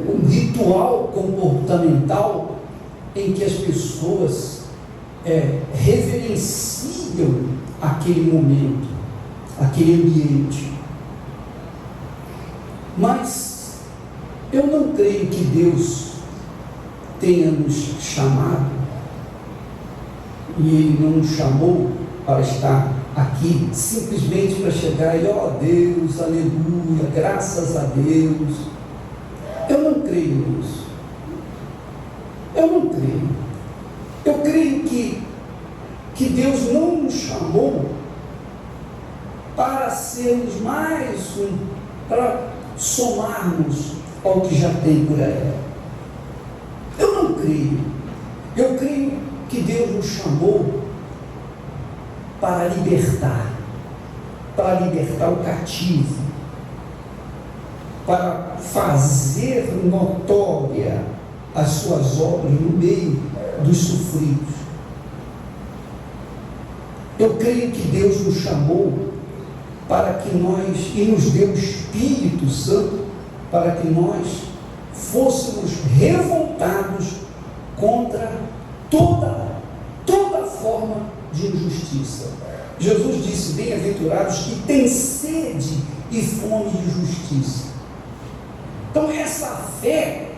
um ritual comportamental em que as pessoas reverenciam aquele momento, aquele ambiente. Mas eu não creio que Deus tenha nos chamado, e Ele não nos chamou para estar aqui simplesmente para chegar e Deus, aleluia, graças a Deus. Eu não creio nisso. Eu creio que Deus não nos chamou para sermos para somarmos ao que já tem por aí. Eu não creio. Eu creio que Deus nos chamou para libertar o cativo, para fazer notória as suas obras no meio dos sofridos. Eu creio que Deus nos chamou para que nós, e nos deu o Espírito Santo, para que nós fôssemos revoltados contra toda forma de injustiça. Jesus disse: bem-aventurados que têm sede e fome de justiça. Então essa fé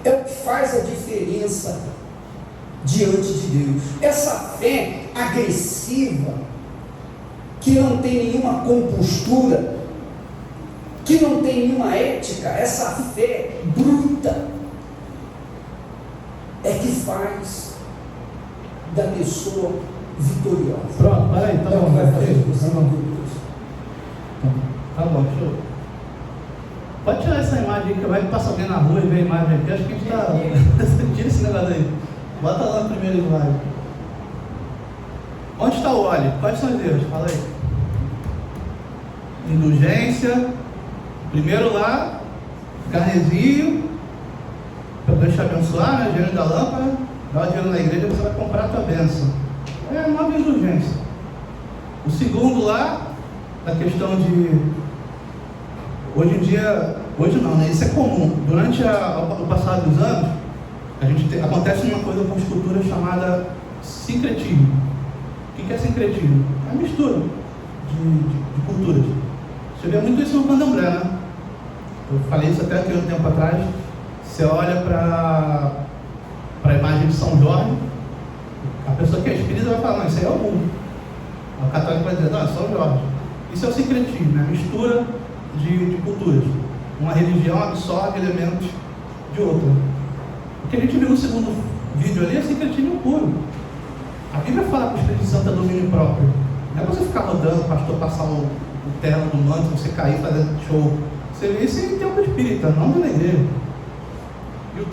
é o que faz a diferença diante de Deus. Essa fé agressiva, que não tem nenhuma compostura, que não tem nenhuma ética, essa fé bruta é que faz da pessoa vitoriosa. Pronto, para aí, tá bom, vai fazer Tá bom, show. Pode tirar essa imagem aí, que vai passar alguém na rua e ver a imagem aqui. Acho que a gente está. Tira esse negócio aí. Bota lá na primeira imagem. Onde está o óleo? Quais são os erros? Fala aí. Indulgência. Primeiro lá, carnezinho, para Deus te abençoar, né? Gênio da lâmpada. dá o dinheiro na igreja, você vai comprar a tua bênção. É uma indulgência. O segundo lá, a questão de... Hoje em dia, hoje não, né? Isso é comum. Durante o passar dos anos, acontece uma coisa com as culturas chamada sincretismo. O que é sincretismo? É a mistura de culturas. Você vê muito isso no candomblé, né? Eu falei isso até aqui um tempo atrás. Você olha para a imagem de São Jorge, a pessoa que é espírita vai falar, não, isso aí é o mundo. O católico vai dizer, não, é São Jorge. Isso é o sincretismo, né? A mistura de culturas. Uma religião absorve elementos de outra. O que a gente viu no segundo vídeo ali é sincretismo puro. A Bíblia fala que o Espírito Santo é domínio próprio. Não é você ficar rodando, o pastor passar o terno do manto, você cair fazendo show. Você vê isso em tempo espírita, não na igreja. E o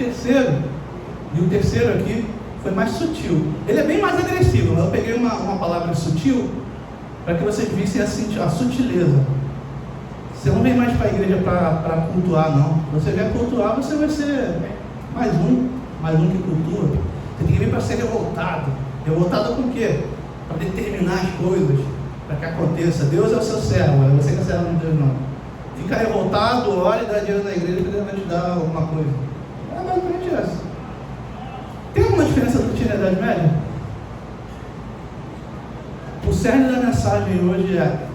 terceiro aqui foi mais sutil. Ele é bem mais agressivo, mas eu peguei uma palavra sutil para que vocês vissem a sutileza. Você não vem mais para a igreja para cultuar, não. Você vem cultuar, você vai ser mais um que cultua. Você tem que vir para ser revoltado. Revoltado com o quê? Para determinar as coisas, para que aconteça. Deus é o seu servo, não é você que é servo de Deus, não. Fica revoltado, ora e dá dinheiro na igreja que Deus vai te dar alguma coisa. É basicamente essa. Tem alguma diferença do que tinha na Idade Média? O cerne da mensagem hoje é: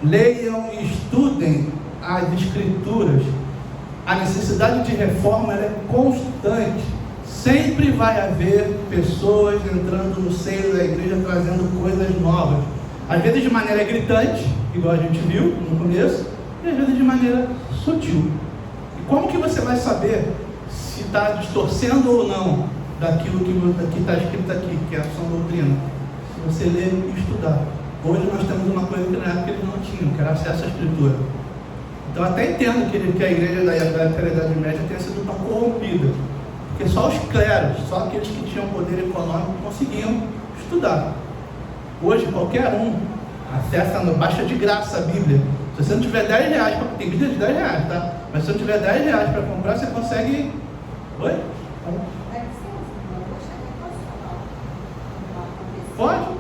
leiam e estudem as Escrituras. A necessidade de reforma ela é constante. Sempre vai haver pessoas entrando no seio da igreja trazendo coisas novas. Às vezes de maneira gritante, igual a gente viu no começo, e às vezes de maneira sutil. E como que você vai saber se está distorcendo ou não daquilo que está escrito aqui, que é a sua doutrina? Se você ler e estudar. Hoje nós temos uma coisa que na época eles não tinham, que era acesso à Escritura. Então até entendo que a igreja da Idade Média tenha sido tão corrompida, porque só os cleros, só aqueles que tinham poder econômico conseguiam estudar. Hoje qualquer um acessa, baixa de graça a Bíblia. Se você não tiver 10 reais, tem Bíblia de 10 reais, tá? Mas se você não tiver 10 reais para comprar, você consegue... Oi? Pode?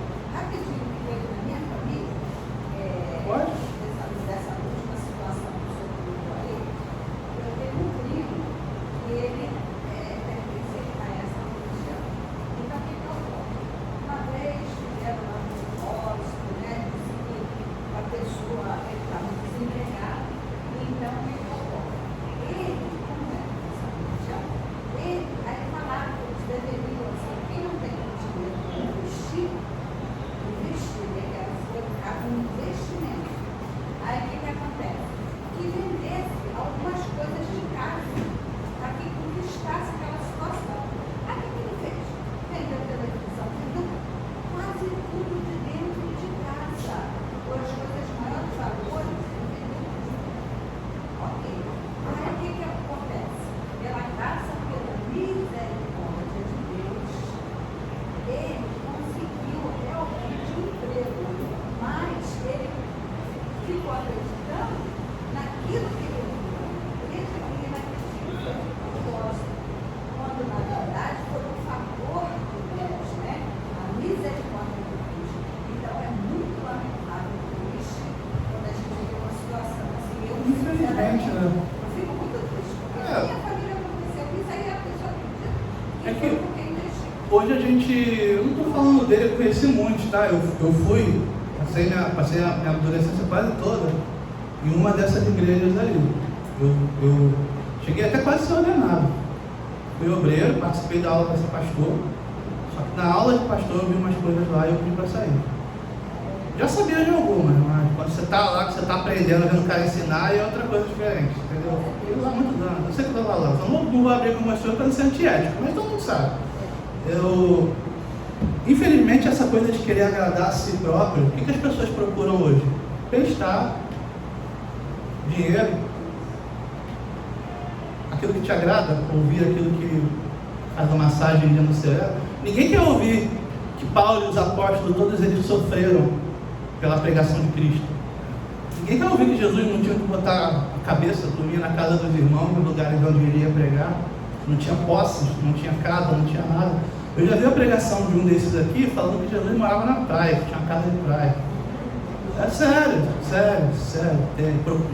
Hoje a gente, eu não estou falando dele, eu conheci muitos, tá? Eu fui, passei a minha adolescência quase toda em uma dessas igrejas ali. Eu cheguei até quase a ser ordenado. Fui obreiro, participei da aula para ser pastor. Só que na aula de pastor eu vi umas coisas lá e eu pedi para sair. Já sabia de algumas, mas quando você está lá, que você está aprendendo, vendo o cara ensinar, é outra coisa diferente, entendeu? Eu fiquei lá muitos anos, eu sei que eu estava lá. Eu não vou abrir com uma história para não ser antiético, mas todo mundo sabe. Infelizmente, essa coisa de querer agradar a si próprio, o que as pessoas procuram hoje? Prestar dinheiro, aquilo que te agrada, ouvir aquilo que faz uma massagem no cérebro. Ninguém quer ouvir que Paulo e os apóstolos, todos eles sofreram pela pregação de Cristo. Ninguém quer ouvir que Jesus não tinha que botar a cabeça, dormir na casa dos irmãos, nos lugares onde ele ia pregar. Não tinha posses, não tinha casa, não tinha nada. Eu já vi a pregação de um desses aqui falando que Jesus morava na praia, que tinha uma casa de praia. É sério.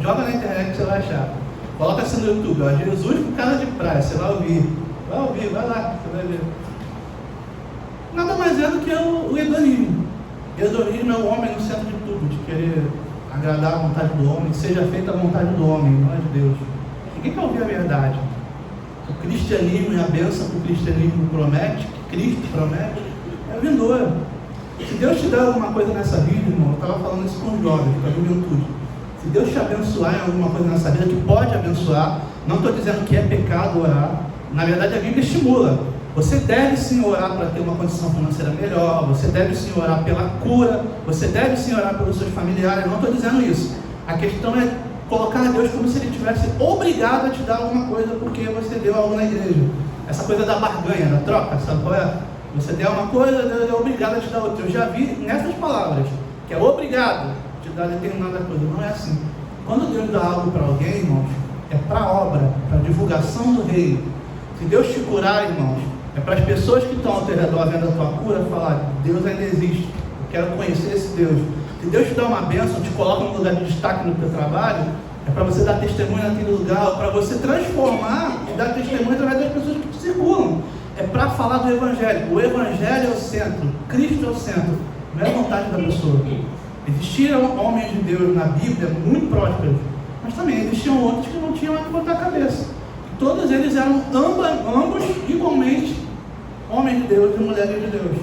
Joga na internet que você vai achar. Coloca assim no YouTube, ó, Jesus com casa de praia, você vai ouvir. Vai lá, você vai ver. Nada mais é do que o hedonismo. Hedonismo é o homem no centro de tudo, de querer agradar a vontade do homem, seja feita a vontade do homem, não é de Deus. Ninguém quer ouvir a verdade. O cristianismo e a bênção que o cristianismo promete, que Cristo promete, é vindoura. Se Deus te der alguma coisa nessa vida, irmão, eu estava falando isso com os jovens, com a juventude. Se Deus te abençoar em alguma coisa nessa vida, que pode abençoar, não estou dizendo que é pecado orar. Na verdade, a Bíblia estimula. Você deve sim orar para ter uma condição financeira melhor, você deve sim orar pela cura, você deve sim orar pelos seus familiares, não estou dizendo isso. A questão é colocar a Deus como se Ele tivesse obrigado a te dar alguma coisa porque você deu algo na igreja. Essa coisa da barganha, da troca, sabe qual é? Você der uma coisa, Deus é obrigado a te dar outra. Eu já vi nessas palavras, que é obrigado a te dar determinada coisa. Não é assim. Quando Deus dá algo para alguém, irmãos, é para obra, para divulgação do reino. Se Deus te curar, irmãos, é para as pessoas que estão ao teu redor vendo a tua cura falar: Deus ainda existe, eu quero conhecer esse Deus. Se Deus te dá uma bênção, te coloca num lugar de destaque no teu trabalho, é para você dar testemunho naquele lugar, para você transformar e dar testemunho através das pessoas que te circulam. É para falar do Evangelho. O Evangelho é o centro, Cristo é o centro, não é a vontade da pessoa. Existiram homens de Deus na Bíblia muito prósperos, mas também existiam outros que não tinham onde botar a cabeça. Todos eles eram ambos igualmente homens de Deus e mulheres de Deus.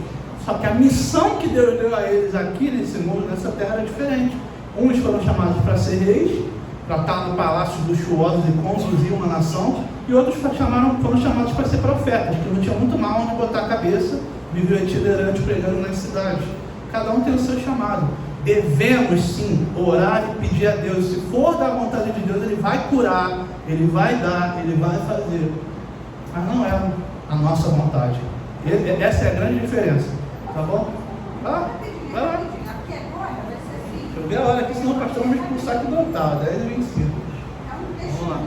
Só que a missão que Deus deu a eles aqui nesse mundo, nessa terra, era diferente. Uns foram chamados para ser reis, para estar no palácio luxuosos e conduzir uma nação, e outros foram chamados para ser profetas, que não tinham muito mal onde botar a cabeça, viviam itinerante pregando nas cidades. Cada um tem o seu chamado. Devemos sim orar e pedir a Deus. Se for da vontade de Deus, Ele vai curar, Ele vai dar, Ele vai fazer. Mas não é a nossa vontade. Essa é a grande diferença. Tá bom? Vai lá. Deixa eu ver a hora aqui, senão o pastor vai me expulsar aqui do altar. 10h25. Vamos lá.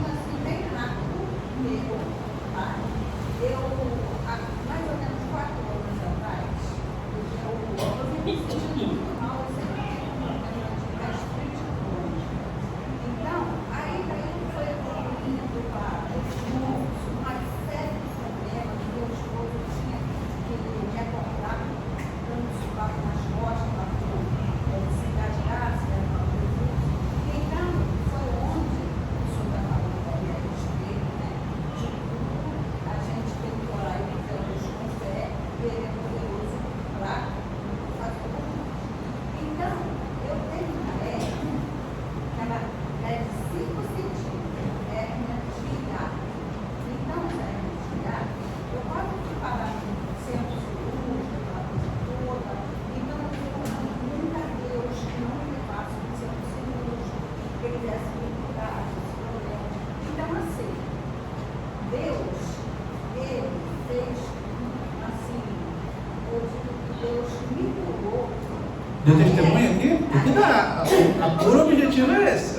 Deu testemunho aqui? Tem que dar. A puro objetivo é esse.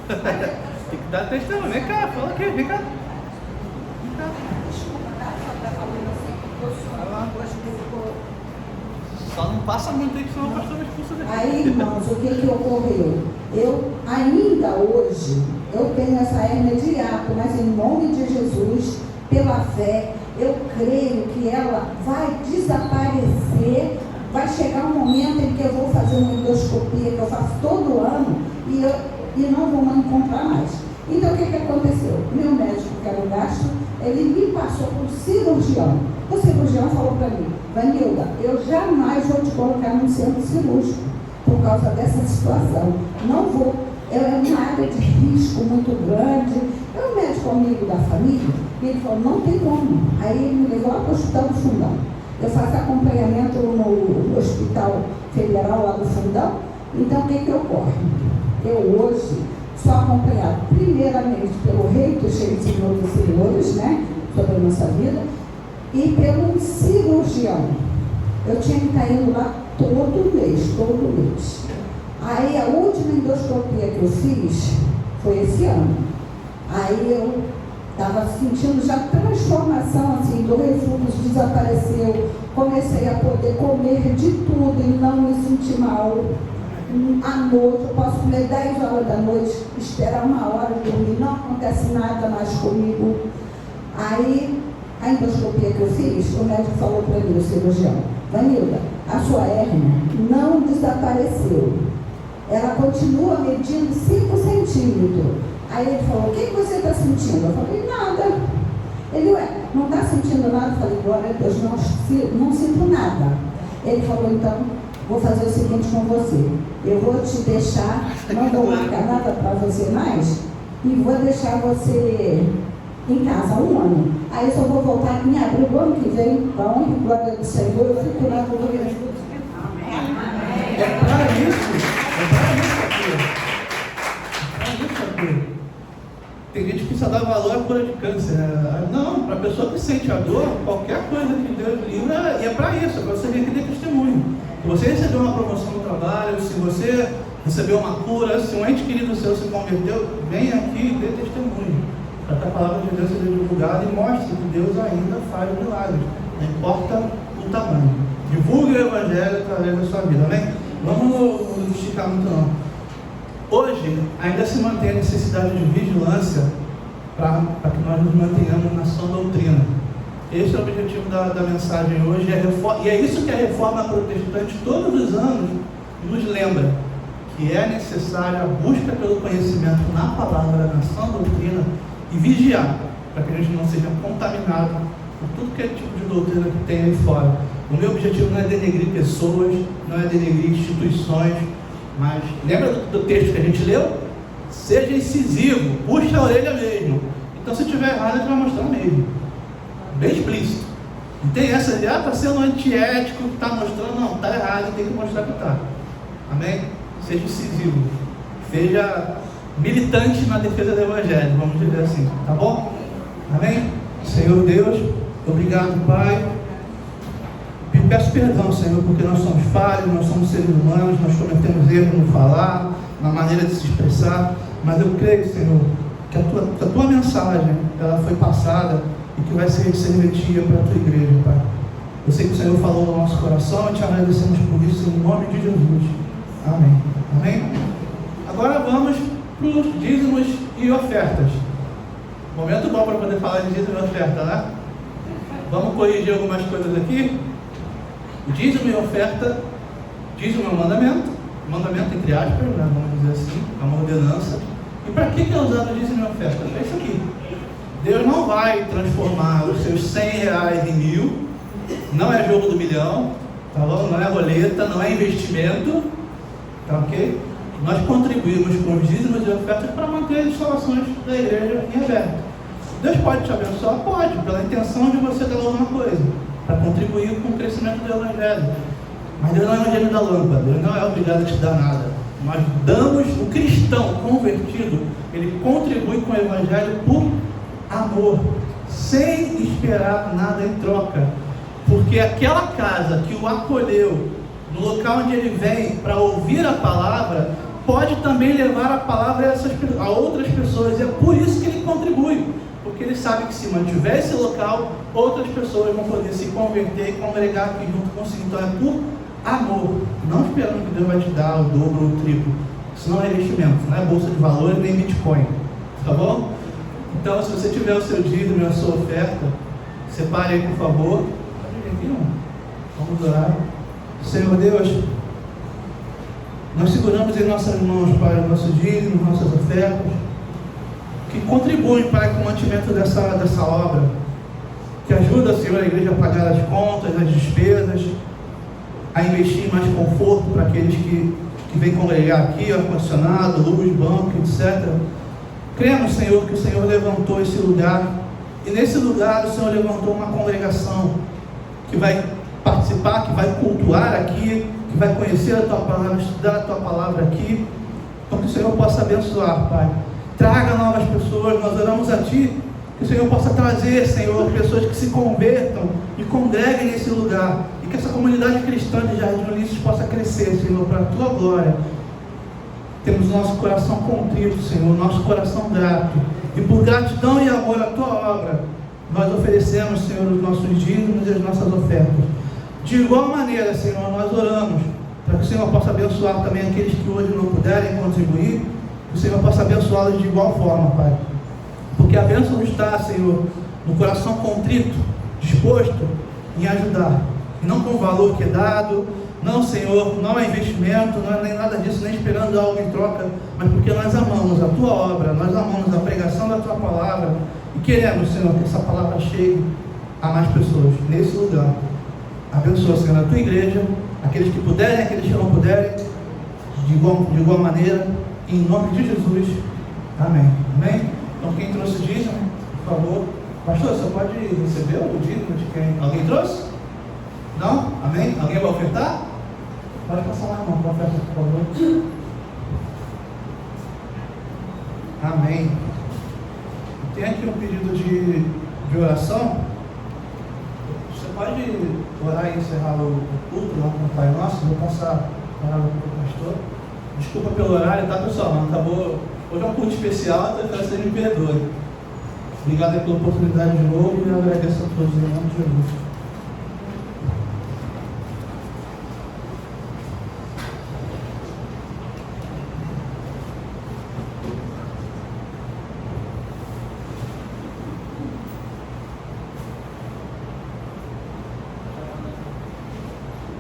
Tem que dar testemunho. Vem cá, fala aqui, vem cá. Só não passa muito aí que senão o pastor vai expulsar daqui. Aí, irmãos, o que ocorreu? Eu, ainda hoje, eu tenho essa hérnia de hiato, mas em nome de Jesus, pela fé, eu creio que ela vai desaparecer. Vai chegar um momento em que eu vou fazer uma endoscopia, que eu faço todo ano, e não vou me encontrar mais. Então, o que aconteceu? Meu médico, que era o gasto, ele me passou para um cirurgião. O cirurgião falou para mim: Vanilda, eu jamais vou te colocar num centro cirúrgico, por causa dessa situação. Não vou. É uma área de risco muito grande. É um médico amigo da família, e ele falou: não tem como. Aí ele me levou lá para o Hospital do Fundão. Eu faço acompanhamento no Hospital Federal lá do Fundão. Então, o que ocorre? Eu hoje sou acompanhado primeiramente pelo rei dos Senhores dos Senhores, né, sobre a nossa vida, e pelo cirurgião. Eu tinha que estar indo lá todo mês. Aí a última endoscopia que eu fiz foi esse ano. Aí eu Estava sentindo já transformação, assim, do refluxo desapareceu. Comecei a poder comer de tudo e não me sentir mal. À noite, eu posso comer 10 horas da noite, esperar 1 hora de dormir, não acontece nada mais comigo. Aí, a endoscopia que eu fiz, o médico falou para mim, o cirurgião: Vanilda, a sua hérnia não desapareceu. Ela continua medindo 5 centímetros. Aí ele falou: o que você está sentindo? Eu falei: nada. Ele: ué, não está sentindo nada? Eu falei: glória a Deus, não sinto nada. Ele falou: então, vou fazer o seguinte com você. Eu vou te deixar, não vou marcar nada para você mais, e vou deixar você em casa 1 ano. Aí eu só vou voltar em abril do ano que vem, para onde, glória do Senhor, eu fico lá com você. É para isso aqui. Tem gente que precisa dar valor à cura de câncer, né? Não, para a pessoa que sente a dor, qualquer coisa que Deus livra, e é para isso, é para você vir aqui ter testemunho. Se você recebeu uma promoção no trabalho, se você recebeu uma cura, se um ente querido seu se converteu, vem aqui e dê testemunho, para que a palavra de Deus seja divulgada e mostre que Deus ainda faz milagres, não importa o tamanho. Divulgue o Evangelho através da sua vida, amém? Vamos esticar muito não. Hoje ainda se mantém a necessidade de vigilância para que nós nos mantenhamos na sã doutrina. Esse é o objetivo da mensagem hoje, e é isso que a Reforma Protestante todos os anos nos lembra, que é necessária a busca pelo conhecimento na palavra, na sã doutrina, e vigiar, para que a gente não seja contaminado por tudo que é tipo de doutrina que tem aí fora. O meu objetivo não é denegrir pessoas, não é denegrir instituições, mas lembra do texto que a gente leu? Seja incisivo, puxe a orelha mesmo. Então, se tiver errado, a gente vai mostrar mesmo. Bem explícito. Não tem essa de, está sendo antiético, está mostrando, não, está errado, tem que mostrar que está. Amém? Seja incisivo. Seja militante na defesa do Evangelho, vamos dizer assim, tá bom? Amém? Senhor Deus, obrigado, Pai. Peço perdão, Senhor, porque nós somos falhos, nós somos seres humanos, nós cometemos erros no falar, na maneira de se expressar, mas eu creio, Senhor, que a tua mensagem, ela foi passada e que vai ser serventia para a tua igreja, Pai. Eu sei que o Senhor falou no nosso coração e te agradecemos por isso, em nome de Jesus. Amém. Amém? Agora vamos para os dízimos e ofertas. Momento bom para poder falar de dízimo e oferta, né? Vamos corrigir algumas coisas aqui. O dízimo e oferta, dízimo é um mandamento entre aspas, né? Vamos dizer assim, é uma ordenança. E para que é usado o dízimo e oferta? É isso aqui. Deus não vai transformar os seus 100 reais em 1.000, não é jogo do milhão, tá bom? Não é roleta, não é investimento, tá ok? Nós contribuímos com os dízimos e ofertas para manter as instalações da igreja em aberto. Deus pode te abençoar? Pode, pela intenção de você dar alguma coisa, para contribuir com o crescimento do Evangelho. Mas Deus não é um gênio da lâmpada, Deus não é obrigado a te dar nada. Nós damos, o cristão convertido, ele contribui com o Evangelho por amor, sem esperar nada em troca. Porque aquela casa que o acolheu, no local onde ele vem para ouvir a palavra, pode também levar a palavra a outras pessoas. E é por isso que ele contribui. Porque ele sabe que se mantiver esse local, outras pessoas vão poder se converter e congregar aqui junto consigo. Então é por amor, não esperando que Deus vai te dar o dobro ou o triplo. Isso não é investimento, não é bolsa de valores nem Bitcoin, tá bom? Então, se você tiver o seu dízimo e a sua oferta, separe aí, por favor. Vamos orar. Senhor Deus, nós seguramos em nossas mãos, Pai, o nosso dízimo, nossas ofertas, que contribuem, Pai, com o mantimento dessa obra, que ajuda, Senhor, a igreja a pagar as contas, as despesas, a investir em mais conforto para aqueles que vêm congregar aqui, ar-condicionado, luz, banco, etc. Cremos, Senhor, que o Senhor levantou esse lugar, e nesse lugar o Senhor levantou uma congregação que vai participar, que vai cultuar aqui, que vai conhecer a Tua palavra, estudar a Tua palavra aqui. Então que o Senhor possa abençoar, Pai. Traga novas pessoas, nós oramos a Ti, que o Senhor possa trazer, Senhor, pessoas que se convertam e congreguem nesse lugar, e que essa comunidade cristã de Jardim Ulisses possa crescer, Senhor, para a Tua glória. Temos nosso coração contrito, Senhor, nosso coração grato, E por gratidão e amor à tua obra, nós oferecemos, Senhor, os nossos dízimos e as nossas ofertas. De igual maneira, Senhor, nós oramos para que o Senhor possa abençoar também aqueles que hoje não puderem contribuir, que o Senhor possa abençoá-los de igual forma, Pai. Porque a bênção está, Senhor, no coração contrito, disposto em ajudar, e não com o valor que é dado, não, Senhor, não é investimento, não é nem nada disso, nem esperando algo em troca, mas porque nós amamos a tua obra, nós amamos a pregação da tua palavra, e queremos, Senhor, que essa palavra chegue a mais pessoas nesse lugar. Abençoa, Senhor, a tua igreja, aqueles que puderem, aqueles que não puderem, de igual maneira, em nome de Jesus. Amém. Amém? Então, quem trouxe o dízimo, por favor. Pastor, você pode receber o dízimo de quem? Alguém trouxe? Não? Amém? Alguém vai ofertar? Pode passar lá a mão para a oferta, por favor. Amém. Tem aqui um pedido de oração. Você pode orar e encerrar o culto lá com o Pai Nosso? Vou passar a palavra para o pastor. Desculpa pelo horário, tá, pessoal? Não acabou. Hoje é um culto especial, então eu quero que você me perdoe. Obrigado pela oportunidade de novo e eu agradeço a todos em nome de Jesus.